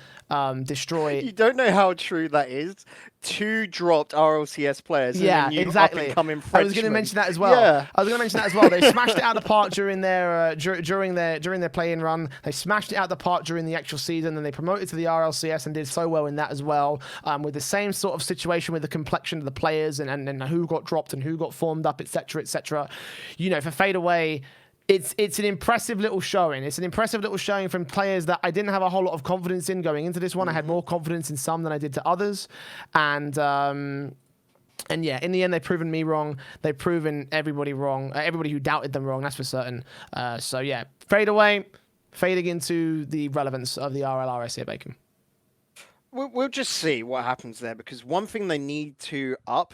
destroy. You don't know how true that is. 2 dropped RLCS players. Yeah, and then exactly. I was going to mention that as well. Yeah. I was going to mention that as well. They smashed it out of the park during their play-in run. They smashed it out of the park during the actual season, and they promoted to the RLCS and did so well in that as well. With the same sort of situation with the complexion of the players and who got dropped and who got formed up, etc., etc. For Fade Away, it's an impressive little showing. It's an impressive little showing from players that I didn't have a whole lot of confidence in going into this one. I had more confidence in some than I did to others. And yeah, in the end, they've proven me wrong. They've proven everybody wrong. Everybody who doubted them wrong, that's for certain. So yeah, Fade Away, fading into the relevance of the RLRS here, Bacon. We'll just see what happens there, because one thing they need to up,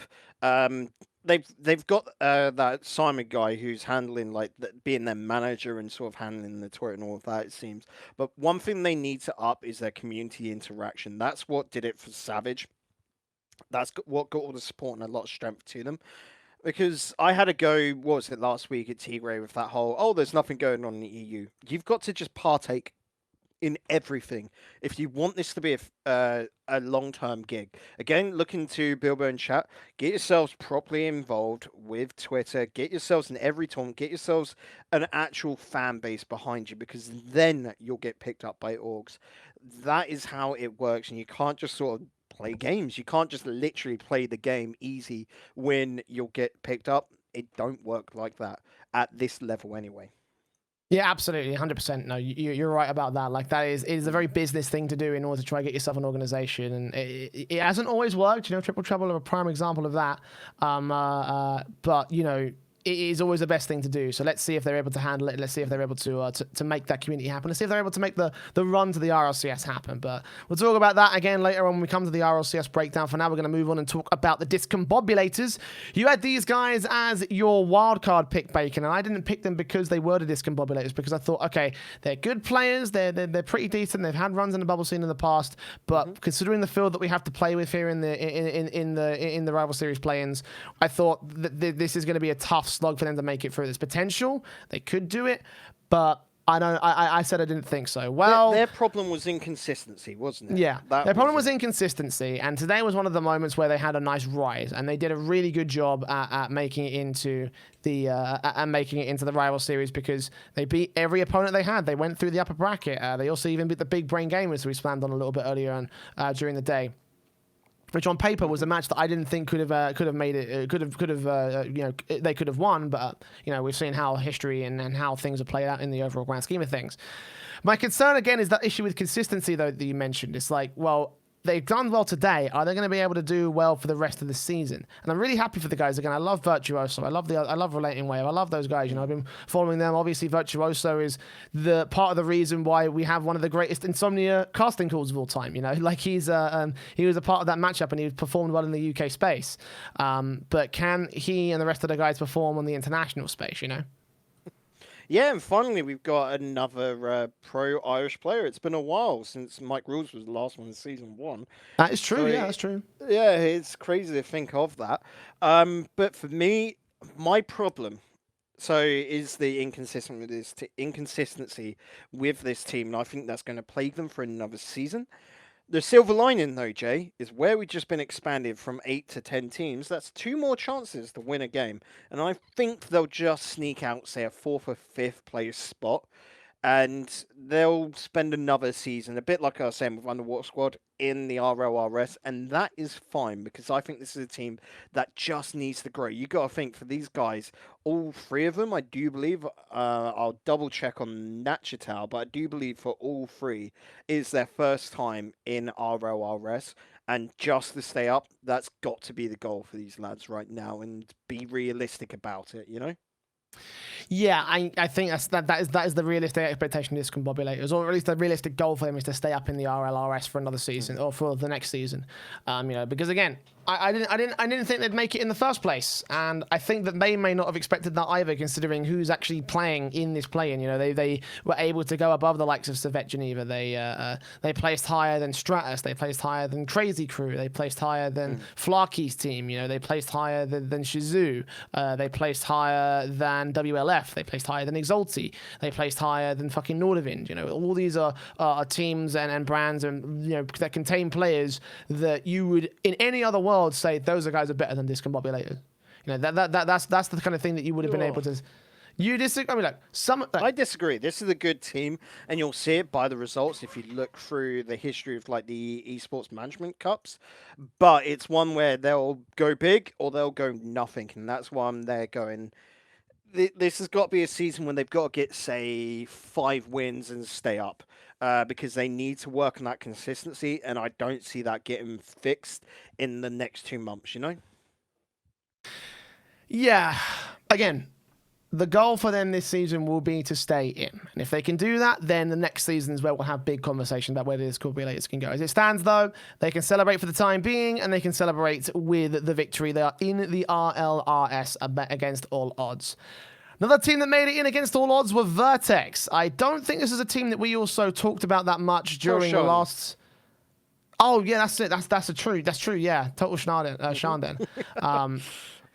they've got that Simon guy who's handling being their manager and sort of handling the Twitter and all of that, it seems. But one thing they need to up is their community interaction. That's what did it for Savage. That's what got all the support and a lot of strength to them. Because I had a go, what was it, last week at Tigray with that whole, there's nothing going on in the EU. You've got to just partake in everything if you want this to be a long-term gig. Again, look into Bilbo and chat. Get yourselves properly involved with Twitter. Get yourselves in every tournament. Get yourselves an actual fan base behind you, because then you'll get picked up by orgs. That is how it works, and you can't just sort of play games. You can't just literally play the game easy when you'll get picked up. It don't work like that at this level anyway. Yeah, absolutely, 100%. No, you're right about that. Like, it is a very business thing to do in order to try to get yourself an organization, and it hasn't always worked. Triple Trouble are a prime example of that. But it is always the best thing to do. So let's see if they're able to handle it. Let's see if they're able to make that community happen. Let's see if they're able to make the run to the RLCS happen. But we'll talk about that again later on when we come to the RLCS breakdown. For now, we're going to move on and talk about the Discombobulators. You had these guys as your wildcard pick, Bacon, and I didn't pick them because they were the Discombobulators, because I thought, okay, they're good players. They're pretty decent. They've had runs in the bubble scene in the past, but considering the field that we have to play with here in the rival series play-ins, I thought that this is going to be a tough slog for them to make it through. There's potential. They could do it, but I said I didn't think so. Well, their problem was inconsistency, wasn't it? Yeah, their problem was inconsistency, and today was one of the moments where they had a nice rise, and they did a really good job at making it into the rival series, because they beat every opponent they had. They went through the upper bracket. They also even beat the big brain gamers we spammed on a little bit earlier on during the day, which on paper was a match that I didn't think could have made it. They could have won, but we've seen how history and how things have played out in the overall grand scheme of things. My concern again is that issue with consistency, though, that you mentioned. It's like, well, they've done well today. Are they going to be able to do well for the rest of the season? And I'm really happy for the guys. Again, I love Virtuoso. I love Relating Wave. I love those guys. I've been following them. Obviously, Virtuoso is the part of the reason why we have one of the greatest Insomnia casting calls of all time. Like he was a part of that matchup, and he performed well in the UK space. But can he and the rest of the guys perform on the international space? Yeah, and finally we've got another pro Irish player. It's been a while since Mike Rules was the last one in season 1. That is true. Yeah, that's true. Yeah, it's crazy to think of that. But for me, my problem is the inconsistency with this team, and I think that's going to plague them for another season. The silver lining, though, Jay, is where we've just been expanded from 8 to 10 teams. That's 2 more chances to win a game. And I think they'll just sneak out, say, a 4th or 5th place spot. And they'll spend another season, a bit like I was saying with Underwater Squad, in the RLRS. And that is fine, because I think this is a team that just needs to grow. You got to think, for these guys, all 3 of them, I do believe, I'll double check on Natchital, but I do believe for all 3 is their first time in RLRS. And just to stay up, that's got to be the goal for these lads right now, and be realistic about it, Yeah, I think that is the realistic expectation of discombobulators, or at least the realistic goal for them is to stay up in the RLRS for another season or for the next season. Because again, I didn't think they'd make it in the first place, and I think that they may not have expected that either, considering who's actually playing in this play-in. They were able to go above the likes of Servette Geneva. They placed higher than Stratus. They placed higher than Crazy Crew. They placed higher than Flarkey's team. They placed higher than Shizou. They placed higher than WLF. They placed higher than Exalti. They placed higher than fucking Nordavind. All these are teams and brands and that contain players that you would in any other world say those are guys are better than Discombobulator. That's the kind of thing that you would have been able to. You disagree? I mean, I disagree. This is a good team, and you'll see it by the results if you look through the history of the esports management cups. But it's one where they'll go big or they'll go nothing, and that's why I'm there going. This has got to be a season when they've got to get, say, 5 wins and stay up. Because they need to work on that consistency, and I don't see that getting fixed in the next 2 months, Yeah. Again, the goal for them this season will be to stay in. And if they can do that, then the next season is where we'll have big conversation about where the Discombobulators can go. As it stands, though, they can celebrate for the time being, and they can celebrate with the victory. They are in the RLRS against all odds. Another team that made it in against all odds were Vertex. I don't think this is a team that we also talked about that much during the last. Oh yeah, that's it. That's true. Yeah, total Shandon.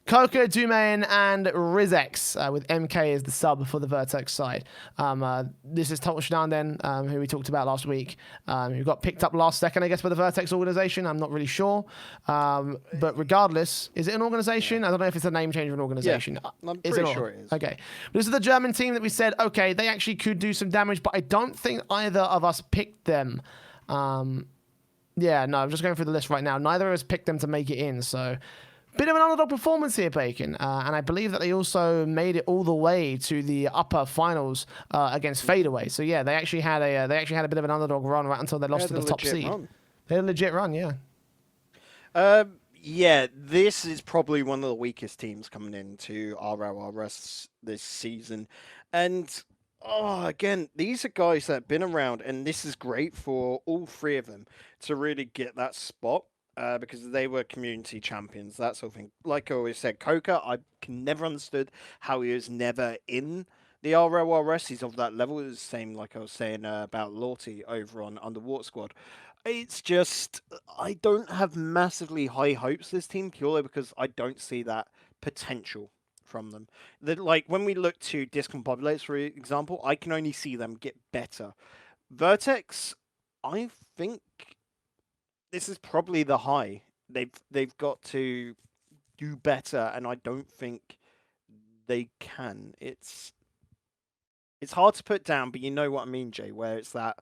Coca, Dumain, and Rizex with MK as the sub for the Vertex side. This is Total Shandon, who we talked about last week, who got picked up last second, I guess, by the Vertex organization. I'm not really sure. But regardless, is it an organization? Yeah. I don't know if it's a name change of an organization. Yeah, I'm pretty sure it is. Okay. But this is the German team that we said, okay, they actually could do some damage, but I don't think either of us picked them. Yeah, no, I'm just going through the list right now. Neither of us picked them to make it in, so... Bit of an underdog performance here, Bacon, and I believe that they also made it all the way to the upper finals against Fadeaway. So yeah, they actually had a bit of an underdog run right until they lost to the top seed. They had a legit run, yeah. Yeah, this is probably one of the weakest teams coming into RLRS this season, and again, these are guys that have been around, and this is great for all 3 of them to really get that spot. Because they were community champions, that sort of thing. Like I always said, Coca, I never understood how he was never in the RLRS. He's of that level. It's the same like I was saying about Lorty over on Underwater Squad. It's just, I don't have massively high hopes for this team, purely because I don't see that potential from them. Like, when we look to Discombobulators, for example, I can only see them get better. Vertex, I think... this is probably the high. They've got to do better, and I don't think they can. It's hard to put down, but you know what I mean, Jay, where it's that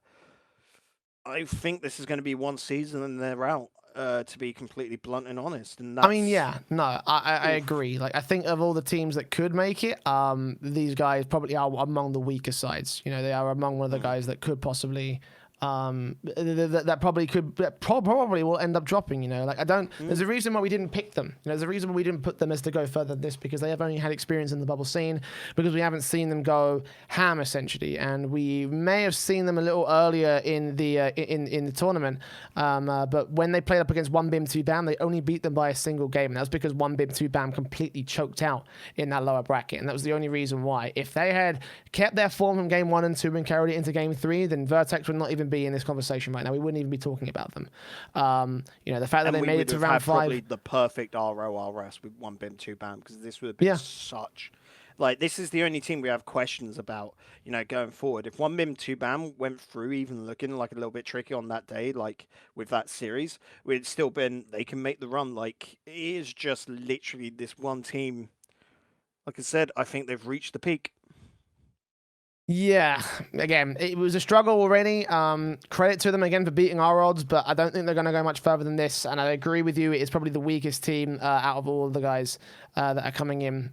I think this is going to be one season and they're out, to be completely blunt and honest. And that's... I mean, yeah, no, I agree. Like, I think of all the teams that could make it, these guys probably are among the weaker sides. They are among one of the guys that could possibly... that probably will end up dropping. Like, I don't. There's a reason why we didn't pick them. There's a reason why we didn't put them as to go further than this, because they have only had experience in the bubble scene, because we haven't seen them go ham essentially, and we may have seen them a little earlier in the in the tournament. But when they played up against 1BIM 2BAM, they only beat them by a single game, and that was because 1BIM 2BAM completely choked out in that lower bracket, and that was the only reason why. If they had kept their form from game 1 and 2 and carried it into game 3, then Vertex would not even be in this conversation right now. We wouldn't even be talking about them. The fact that they made it to round 5, probably the perfect RLRS with 1BIM 2BAM, because this would have been such. Like, this is the only team we have questions about, going forward. If 1BIM 2BAM went through, even looking like a little bit tricky on that day, like with that series, we'd still been, they can make the run. Like, it is just literally this one team. Like I said, I think they've reached the peak. Yeah, again, it was a struggle already. Credit to them again for beating our odds, but I don't think they're going to go much further than this. And I agree with you, it's probably the weakest team out of all of the guys that are coming in.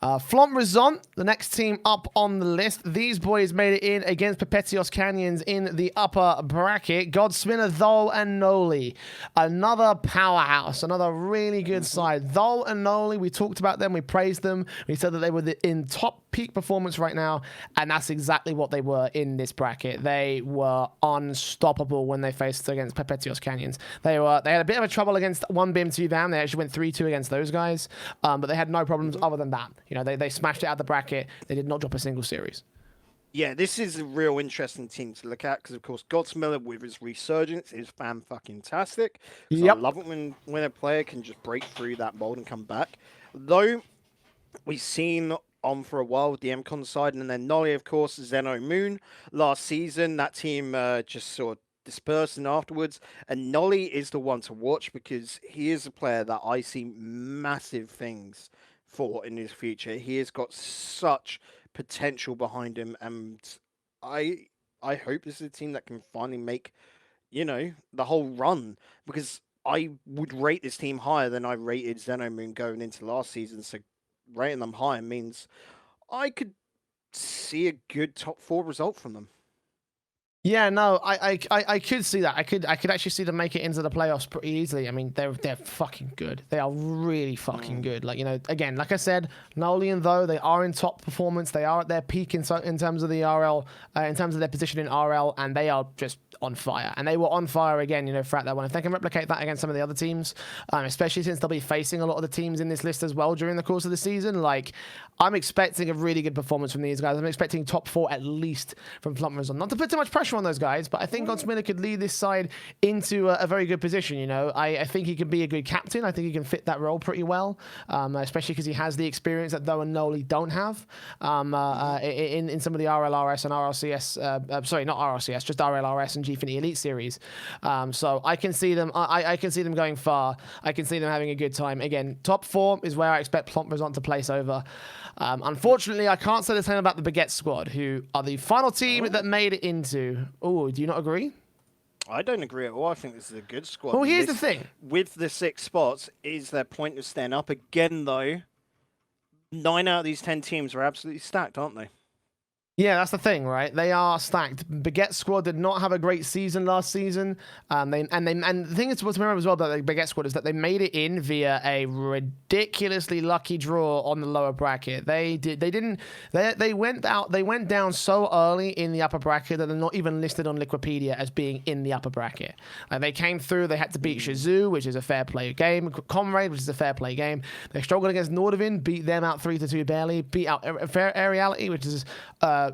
Flomrizon, the next team up on the list. These boys made it in against Perpetuos Canyons in the upper bracket. Godsminner, Thol, and Noli. Another powerhouse, another really good side. Thol and Noli, we talked about them, we praised them. We said that they were in top peak performance right now, and that's exactly what they were in this bracket. They were unstoppable when they faced against Perpetuos Canyons. They had a bit of a trouble against 1BIM 2VAM. They actually went 3-2 against those guys, but they had no problems other than that. You know, they smashed it out of the bracket. They did not drop a single series. Yeah, this is a real interesting team to look at because, of course, Godsmiller with his resurgence is fan-fucking-tastic. Yep. I love it when a player can just break through that mold and come back. Though, we've seen on for a while with the MCON side, and then Nolly, of course, Zeno Moon. Last season, that team just sort of dispersed and afterwards, and Nolly is the one to watch because he is a player that I see massive things for in his future. He has got such potential behind him, and I hope this is a team that can finally make, you know, the whole run, because I would rate this team higher than I rated Xenomoon going into last season, so rating them higher means I could see a good top 4 result from them. Yeah, no, I could see that. I could actually see them make it into the playoffs pretty easily. I mean, they're fucking good. They are really fucking good. Like, you know, again, like I said, Noli and Though, they are in top performance. They are at their peak in terms of the RL, in terms of their position in RL, and they are just on fire. And they were on fire again, you know, throughout that one. If they can replicate that against some of the other teams, especially since they'll be facing a lot of the teams in this list as well during the course of the season, like, I'm expecting a really good performance from these guys. I'm expecting top 4 at least from Flummerizon. Not to put too much pressure on those guys, but I think Godsmiller could lead this side into a very good position. You know, I think he can be a good captain. I think he can fit that role pretty well, especially because he has the experience that Though and Noli don't have in some of the RLRS and RLCS. Sorry, not RLCS, just RLRS and Gfinity Elite series. So I can see them. I can see them going far. I can see them having a good time. Again, top 4 is where I expect Flummerizon to place over. Unfortunately, I can't say the same about the Baguette squad, who are the final team that made it into. Oh, do you not agree? I don't agree at all. I think this is a good squad. Well, here's the thing. With the 6 spots, is their point of staying up? Again, though, 9 out of these 10 teams are absolutely stacked, aren't they? Yeah, that's the thing, right? They are stacked. Baguette squad did not have a great season last season. And the thing is to remember as well about the Baguette squad is that they made it in via a ridiculously lucky draw on the lower bracket. They went down so early in the upper bracket that they're not even listed on Liquipedia as being in the upper bracket. They came through. They had to beat Shazoo, which is a fair play game. Comrade, which is a fair play game. They struggled against Nordovin, beat them out 3-2 barely. Beat out Aeriality, which is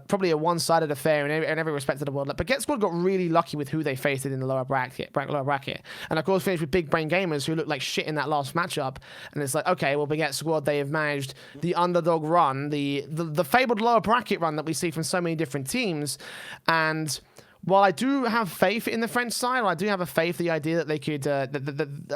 probably a one-sided affair in every respect of the world. Like, Baguette squad got really lucky with who they faced in the lower bracket, and of course finished with Big Brain Gamers, who looked like shit in that last matchup. And it's like, okay, well, Baguette squad, they have managed the underdog run, the fabled lower bracket run that we see from so many different teams. And while I do have faith in the French side, I do have a faith the idea that they could, I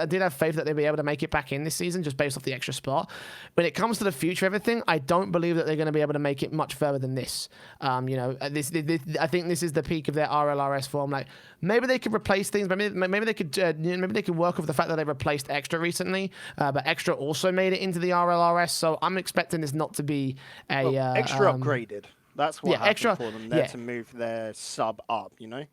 did have faith that they'd be able to make it back in this season just based off the extra spot. When it comes to the future of everything, I don't believe that they're going to be able to make it much further than this. You know, this I think this is the peak of their RLRS form. Like, maybe they could replace things. Maybe they could work with the fact that they replaced Extra recently, but Extra also made it into the RLRS. So I'm expecting this not to be a Extra upgraded. That's what happened Extra, for them there to move their sub up, you know?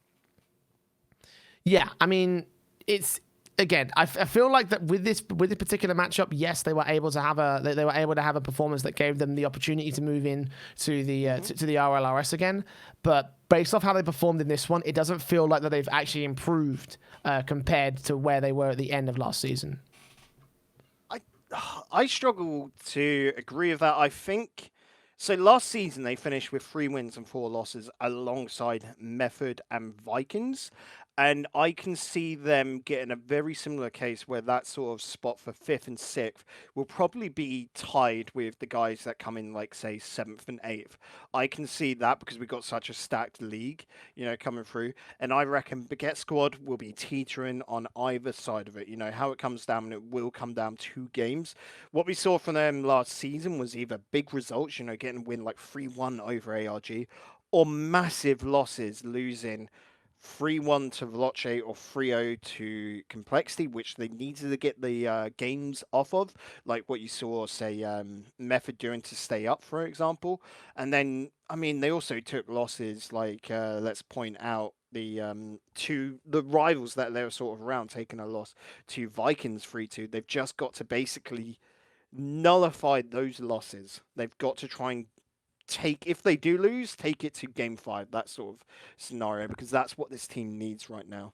Yeah, I mean, it's again. I feel like that with this particular matchup, yes, they were able to have a performance that gave them the opportunity to move in to the to the RLRS again. But based off how they performed in this one, it doesn't feel like that they've actually improved compared to where they were at the end of last season. I struggle to agree with that. I think. So last season, they finished with 3 wins and 4 losses alongside Method and Vikings. And I can see them getting a very similar case where that sort of spot for 5th and 6th will probably be tied with the guys that come in, like, say, 7th and 8th. I can see that because we've got such a stacked league, you know, coming through. And I reckon Baguette squad will be teetering on either side of it. You know, how it comes down, it will come down 2 games. What we saw from them last season was either big results, you know, getting a win like 3-1 over ARG, or massive losses, losing 3-1 to Veloce or 3-0 to Complexity, which they needed to get the games off of, like what you saw, say, Method doing to stay up, for example. And then, I mean, they also took losses, like, let's point out to the rivals that they were sort of around, taking a loss to Vikings 3-2. They've just got to basically nullify those losses. They've got to try and if they do lose, take it to game 5, that sort of scenario, because that's what this team needs right now.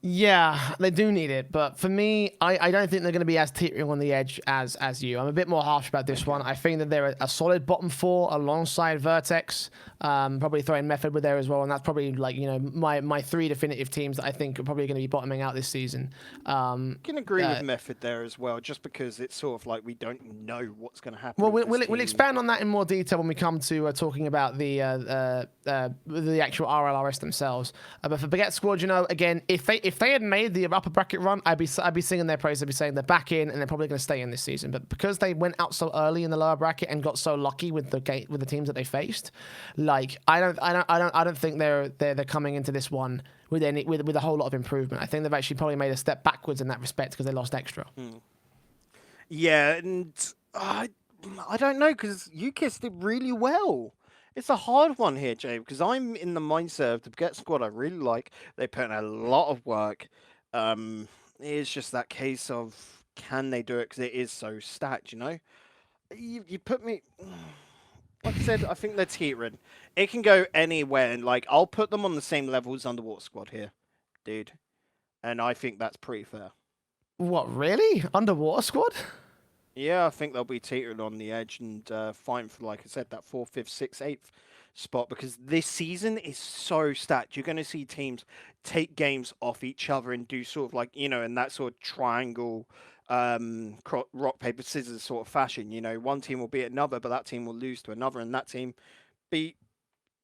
Yeah, they do need it, but for me, I don't think they're going to be as teetering on the edge as you. I'm a bit more harsh about this one. I think that they're a solid bottom 4 alongside Vertex, probably throwing Method with there as well, and that's probably like, you know, my 3 definitive teams that I think are probably going to be bottoming out this season. I can agree with Method there as well, just because it's sort of like we don't know what's going to happen. Well, we'll expand on that in more detail when we come to talking about the actual RLRS themselves. But for Baguette Squad, you know, again, if they had made the upper bracket run, I'd be singing their praise. I'd be saying they're back in and they're probably going to stay in this season. But because they went out so early in the lower bracket and got so lucky with the teams that they faced, like I don't think they're coming into this one with a whole lot of improvement. I think they've actually probably made a step backwards in that respect because they lost extra. Yeah, and I don't know, because UKIS did really well. It's a hard one here, Jay, because I'm in the mindset of the Baguette Squad I really like. They put in a lot of work. It's just that case of, can they do it, because it is so stacked, you know? You put me... Like I said, I think they're teetering. It can go anywhere, and like, I'll put them on the same level as Underwater Squad here, dude. And I think that's pretty fair. What, really? Underwater Squad? Yeah, I think they'll be teetering on the edge and fighting for, like I said, that 4th, 5th, 6th, 8th spot, because this season is so stacked. You're going to see teams take games off each other and do sort of like, you know, in that sort of triangle, rock, paper, scissors sort of fashion. You know, one team will beat another, but that team will lose to another, and that team beat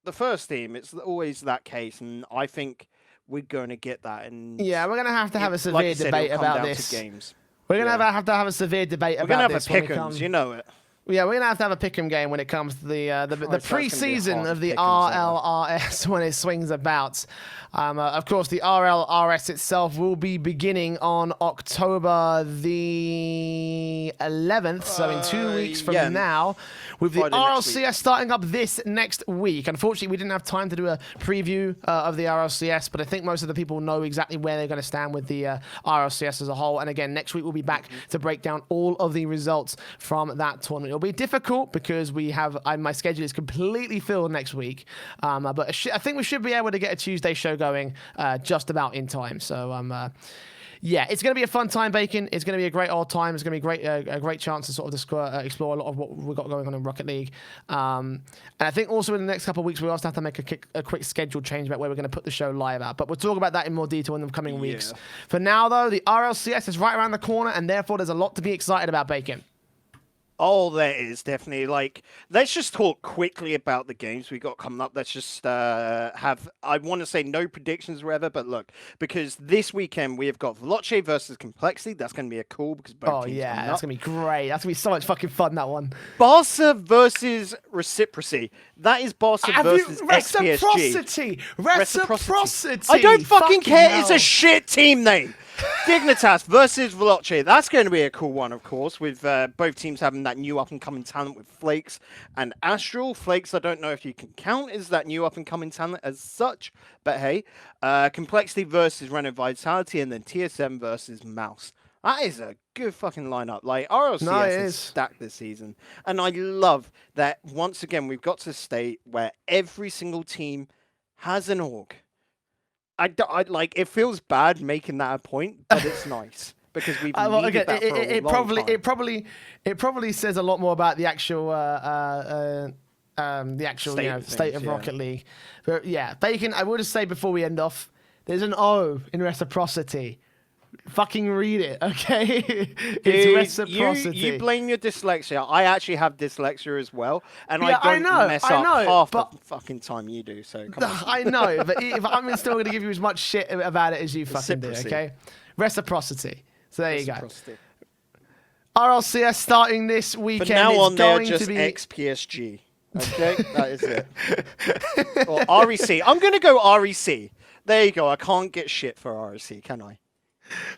the first team. It's always that case, and I think we're going to get that. And yeah, we're going to have a severe debate about this. Games. We're going to have to have a severe debate about this. We're going to have a pick'ems, you know it. Yeah, we're going to have a pick'em game when it comes to the pre-season of the RLRS when it swings about. Of course, the RLRS itself will be beginning on October the 11th, so in 2 weeks from now, with the RLCS starting up this next week. Unfortunately, we didn't have time to do a preview of the RLCS, but I think most of the people know exactly where they're going to stand with the RLCS as a whole. And again, next week we'll be back to break down all of the results from that tournament. It'll be difficult because my schedule is completely filled next week, but I think we should be able to get a Tuesday show going just about in time. So yeah, it's going to be a fun time, Bacon. It's going to be a great old time. It's going to be a great chance to sort of explore a lot of what we've got going on in Rocket League. And I think also in the next couple of weeks, we also have to make a quick schedule change about where we're going to put the show live at. But we'll talk about that in more detail in the coming weeks. For now, though, the RLCS is right around the corner, and therefore there's a lot to be excited about, Bacon. Oh, there is definitely. Like, let's just talk quickly about the games we got coming up. Let's just have, I want to say no predictions or whatever, but look, because this weekend we have got Veloce versus Complexity. That's going to be a cool, because both teams yeah, that's going to be great. That's going to be so much fucking fun, that one. Barca versus Reciprocity. That is Barca versus XPSG. Reciprocity. I don't fucking care. Hell. It's a shit team name. Dignitas versus Veloce. That's going to be a cool one, of course, with both teams having that new up-and-coming talent with Flakes and Astral. Flakes, I don't know if you can count as that new up-and-coming talent as such, but hey. Complexity versus Renault Vitality, and then TSM versus Mouse. That is a good fucking lineup. Like, RLCS is stacked this season. And I love that, once again, we've got to a state where every single team has an org. I like, it feels bad making that a point, but it's nice because we've needed that for a long time. It probably says a lot more about the actual state of Rocket League. But yeah, Bacon, I would just say before we end off, there's an O in Reciprocity. Fucking read it, okay? It's Reciprocity. You blame your dyslexia. I actually have dyslexia as well, and I don't mess up half the fucking time you do. So come on. I know, but I'm still going to give you as much shit about it as you fucking do, okay? Reciprocity. So there you go. RLCS starting this weekend. From now on, they're just XPSG. Okay, that is it. Or REC. I'm going to go REC. There you go. I can't get shit for REC, can I?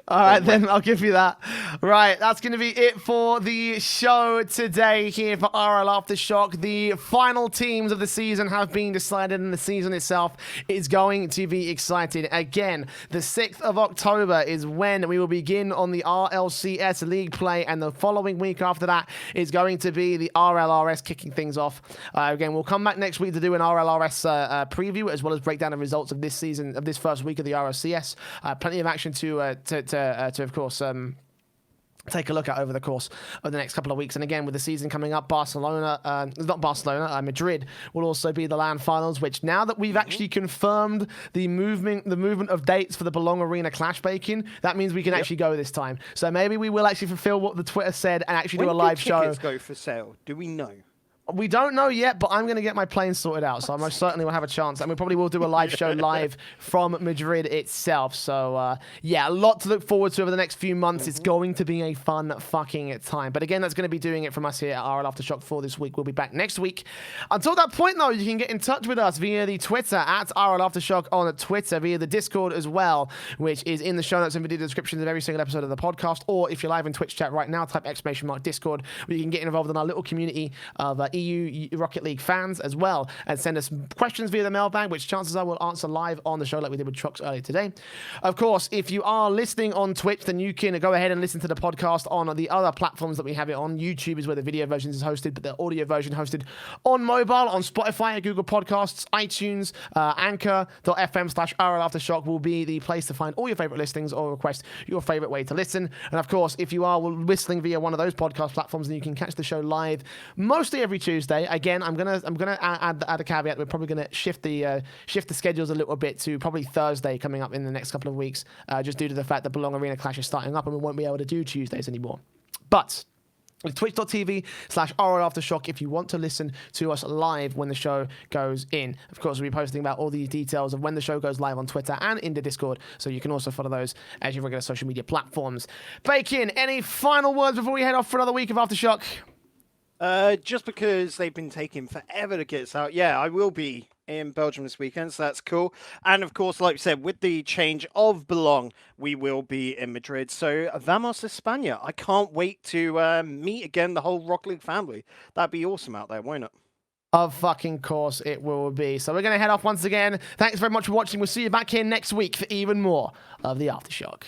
All right, then I'll give you that. Right, that's going to be it for the show today here for RLAfterShock. The final teams of the season have been decided, and the season itself is going to be exciting. Again, the 6th of October is when we will begin on the RLCS League play, and the following week after that is going to be the RLRS kicking things off. Again, we'll come back next week to do an RLRS preview, as well as break down the results of this season, of this first week of the RLCS. Plenty of action to of course, take a look at over the course of the next couple of weeks. And again, with the season coming up, Madrid will also be the LAN finals, which now that we've actually confirmed the movement of dates for the Belong Arena Clash Bacon, that means we can actually go this time. So maybe we will actually fulfill what the Twitter said and actually do a live show. When do tickets go for sale? Do we know? We don't know yet, but I'm going to get my plane sorted out, so I most certainly will have a chance. And we probably will do a live show live from Madrid itself. So, yeah, a lot to look forward to over the next few months. It's going to be a fun fucking time. But again, that's going to be doing it from us here at RLAfterShock for this week. We'll be back next week. Until that point, though, you can get in touch with us via the Twitter at RLAfterShock on Twitter, via the Discord as well, which is in the show notes and video descriptions of every single episode of the podcast. Or if you're live in Twitch chat right now, type !Discord, where you can get involved in our little community of EU Rocket League fans as well, and send us questions via the mailbag, which chances are we'll answer live on the show like we did with Trucks earlier today. Of course, if you are listening on Twitch, then you can go ahead and listen to the podcast on the other platforms that we have it on. YouTube is where the video version is hosted, but the audio version hosted on mobile, on Spotify, Google Podcasts, iTunes, Anchor.fm/RLAfterShock will be the place to find all your favorite listings or request your favorite way to listen. And of course, if you are listening via one of those podcast platforms, then you can catch the show live mostly every Tuesday. Again, I'm gonna add a caveat. We're probably gonna shift the schedules a little bit to probably Thursday coming up in the next couple of weeks, just due to the fact that Belong Arena Clash is starting up and we won't be able to do Tuesdays anymore. But twitch.tv/RLAfterShock if you want to listen to us live when the show goes in. Of course, we'll be posting about all the details of when the show goes live on Twitter and in the Discord, so you can also follow those as your regular social media platforms. Bacon, any final words before we head off for another week of Aftershock? Just because they've been taking forever to get us out. Yeah, I will be in Belgium this weekend, so that's cool. And of course, like we said, with the change of Belong, we will be in Madrid. So, vamos España. I can't wait to meet again the whole Rocket League family. That'd be awesome out there, won't it? Of fucking course it will be. So we're going to head off once again. Thanks very much for watching. We'll see you back here next week for even more of the Aftershock.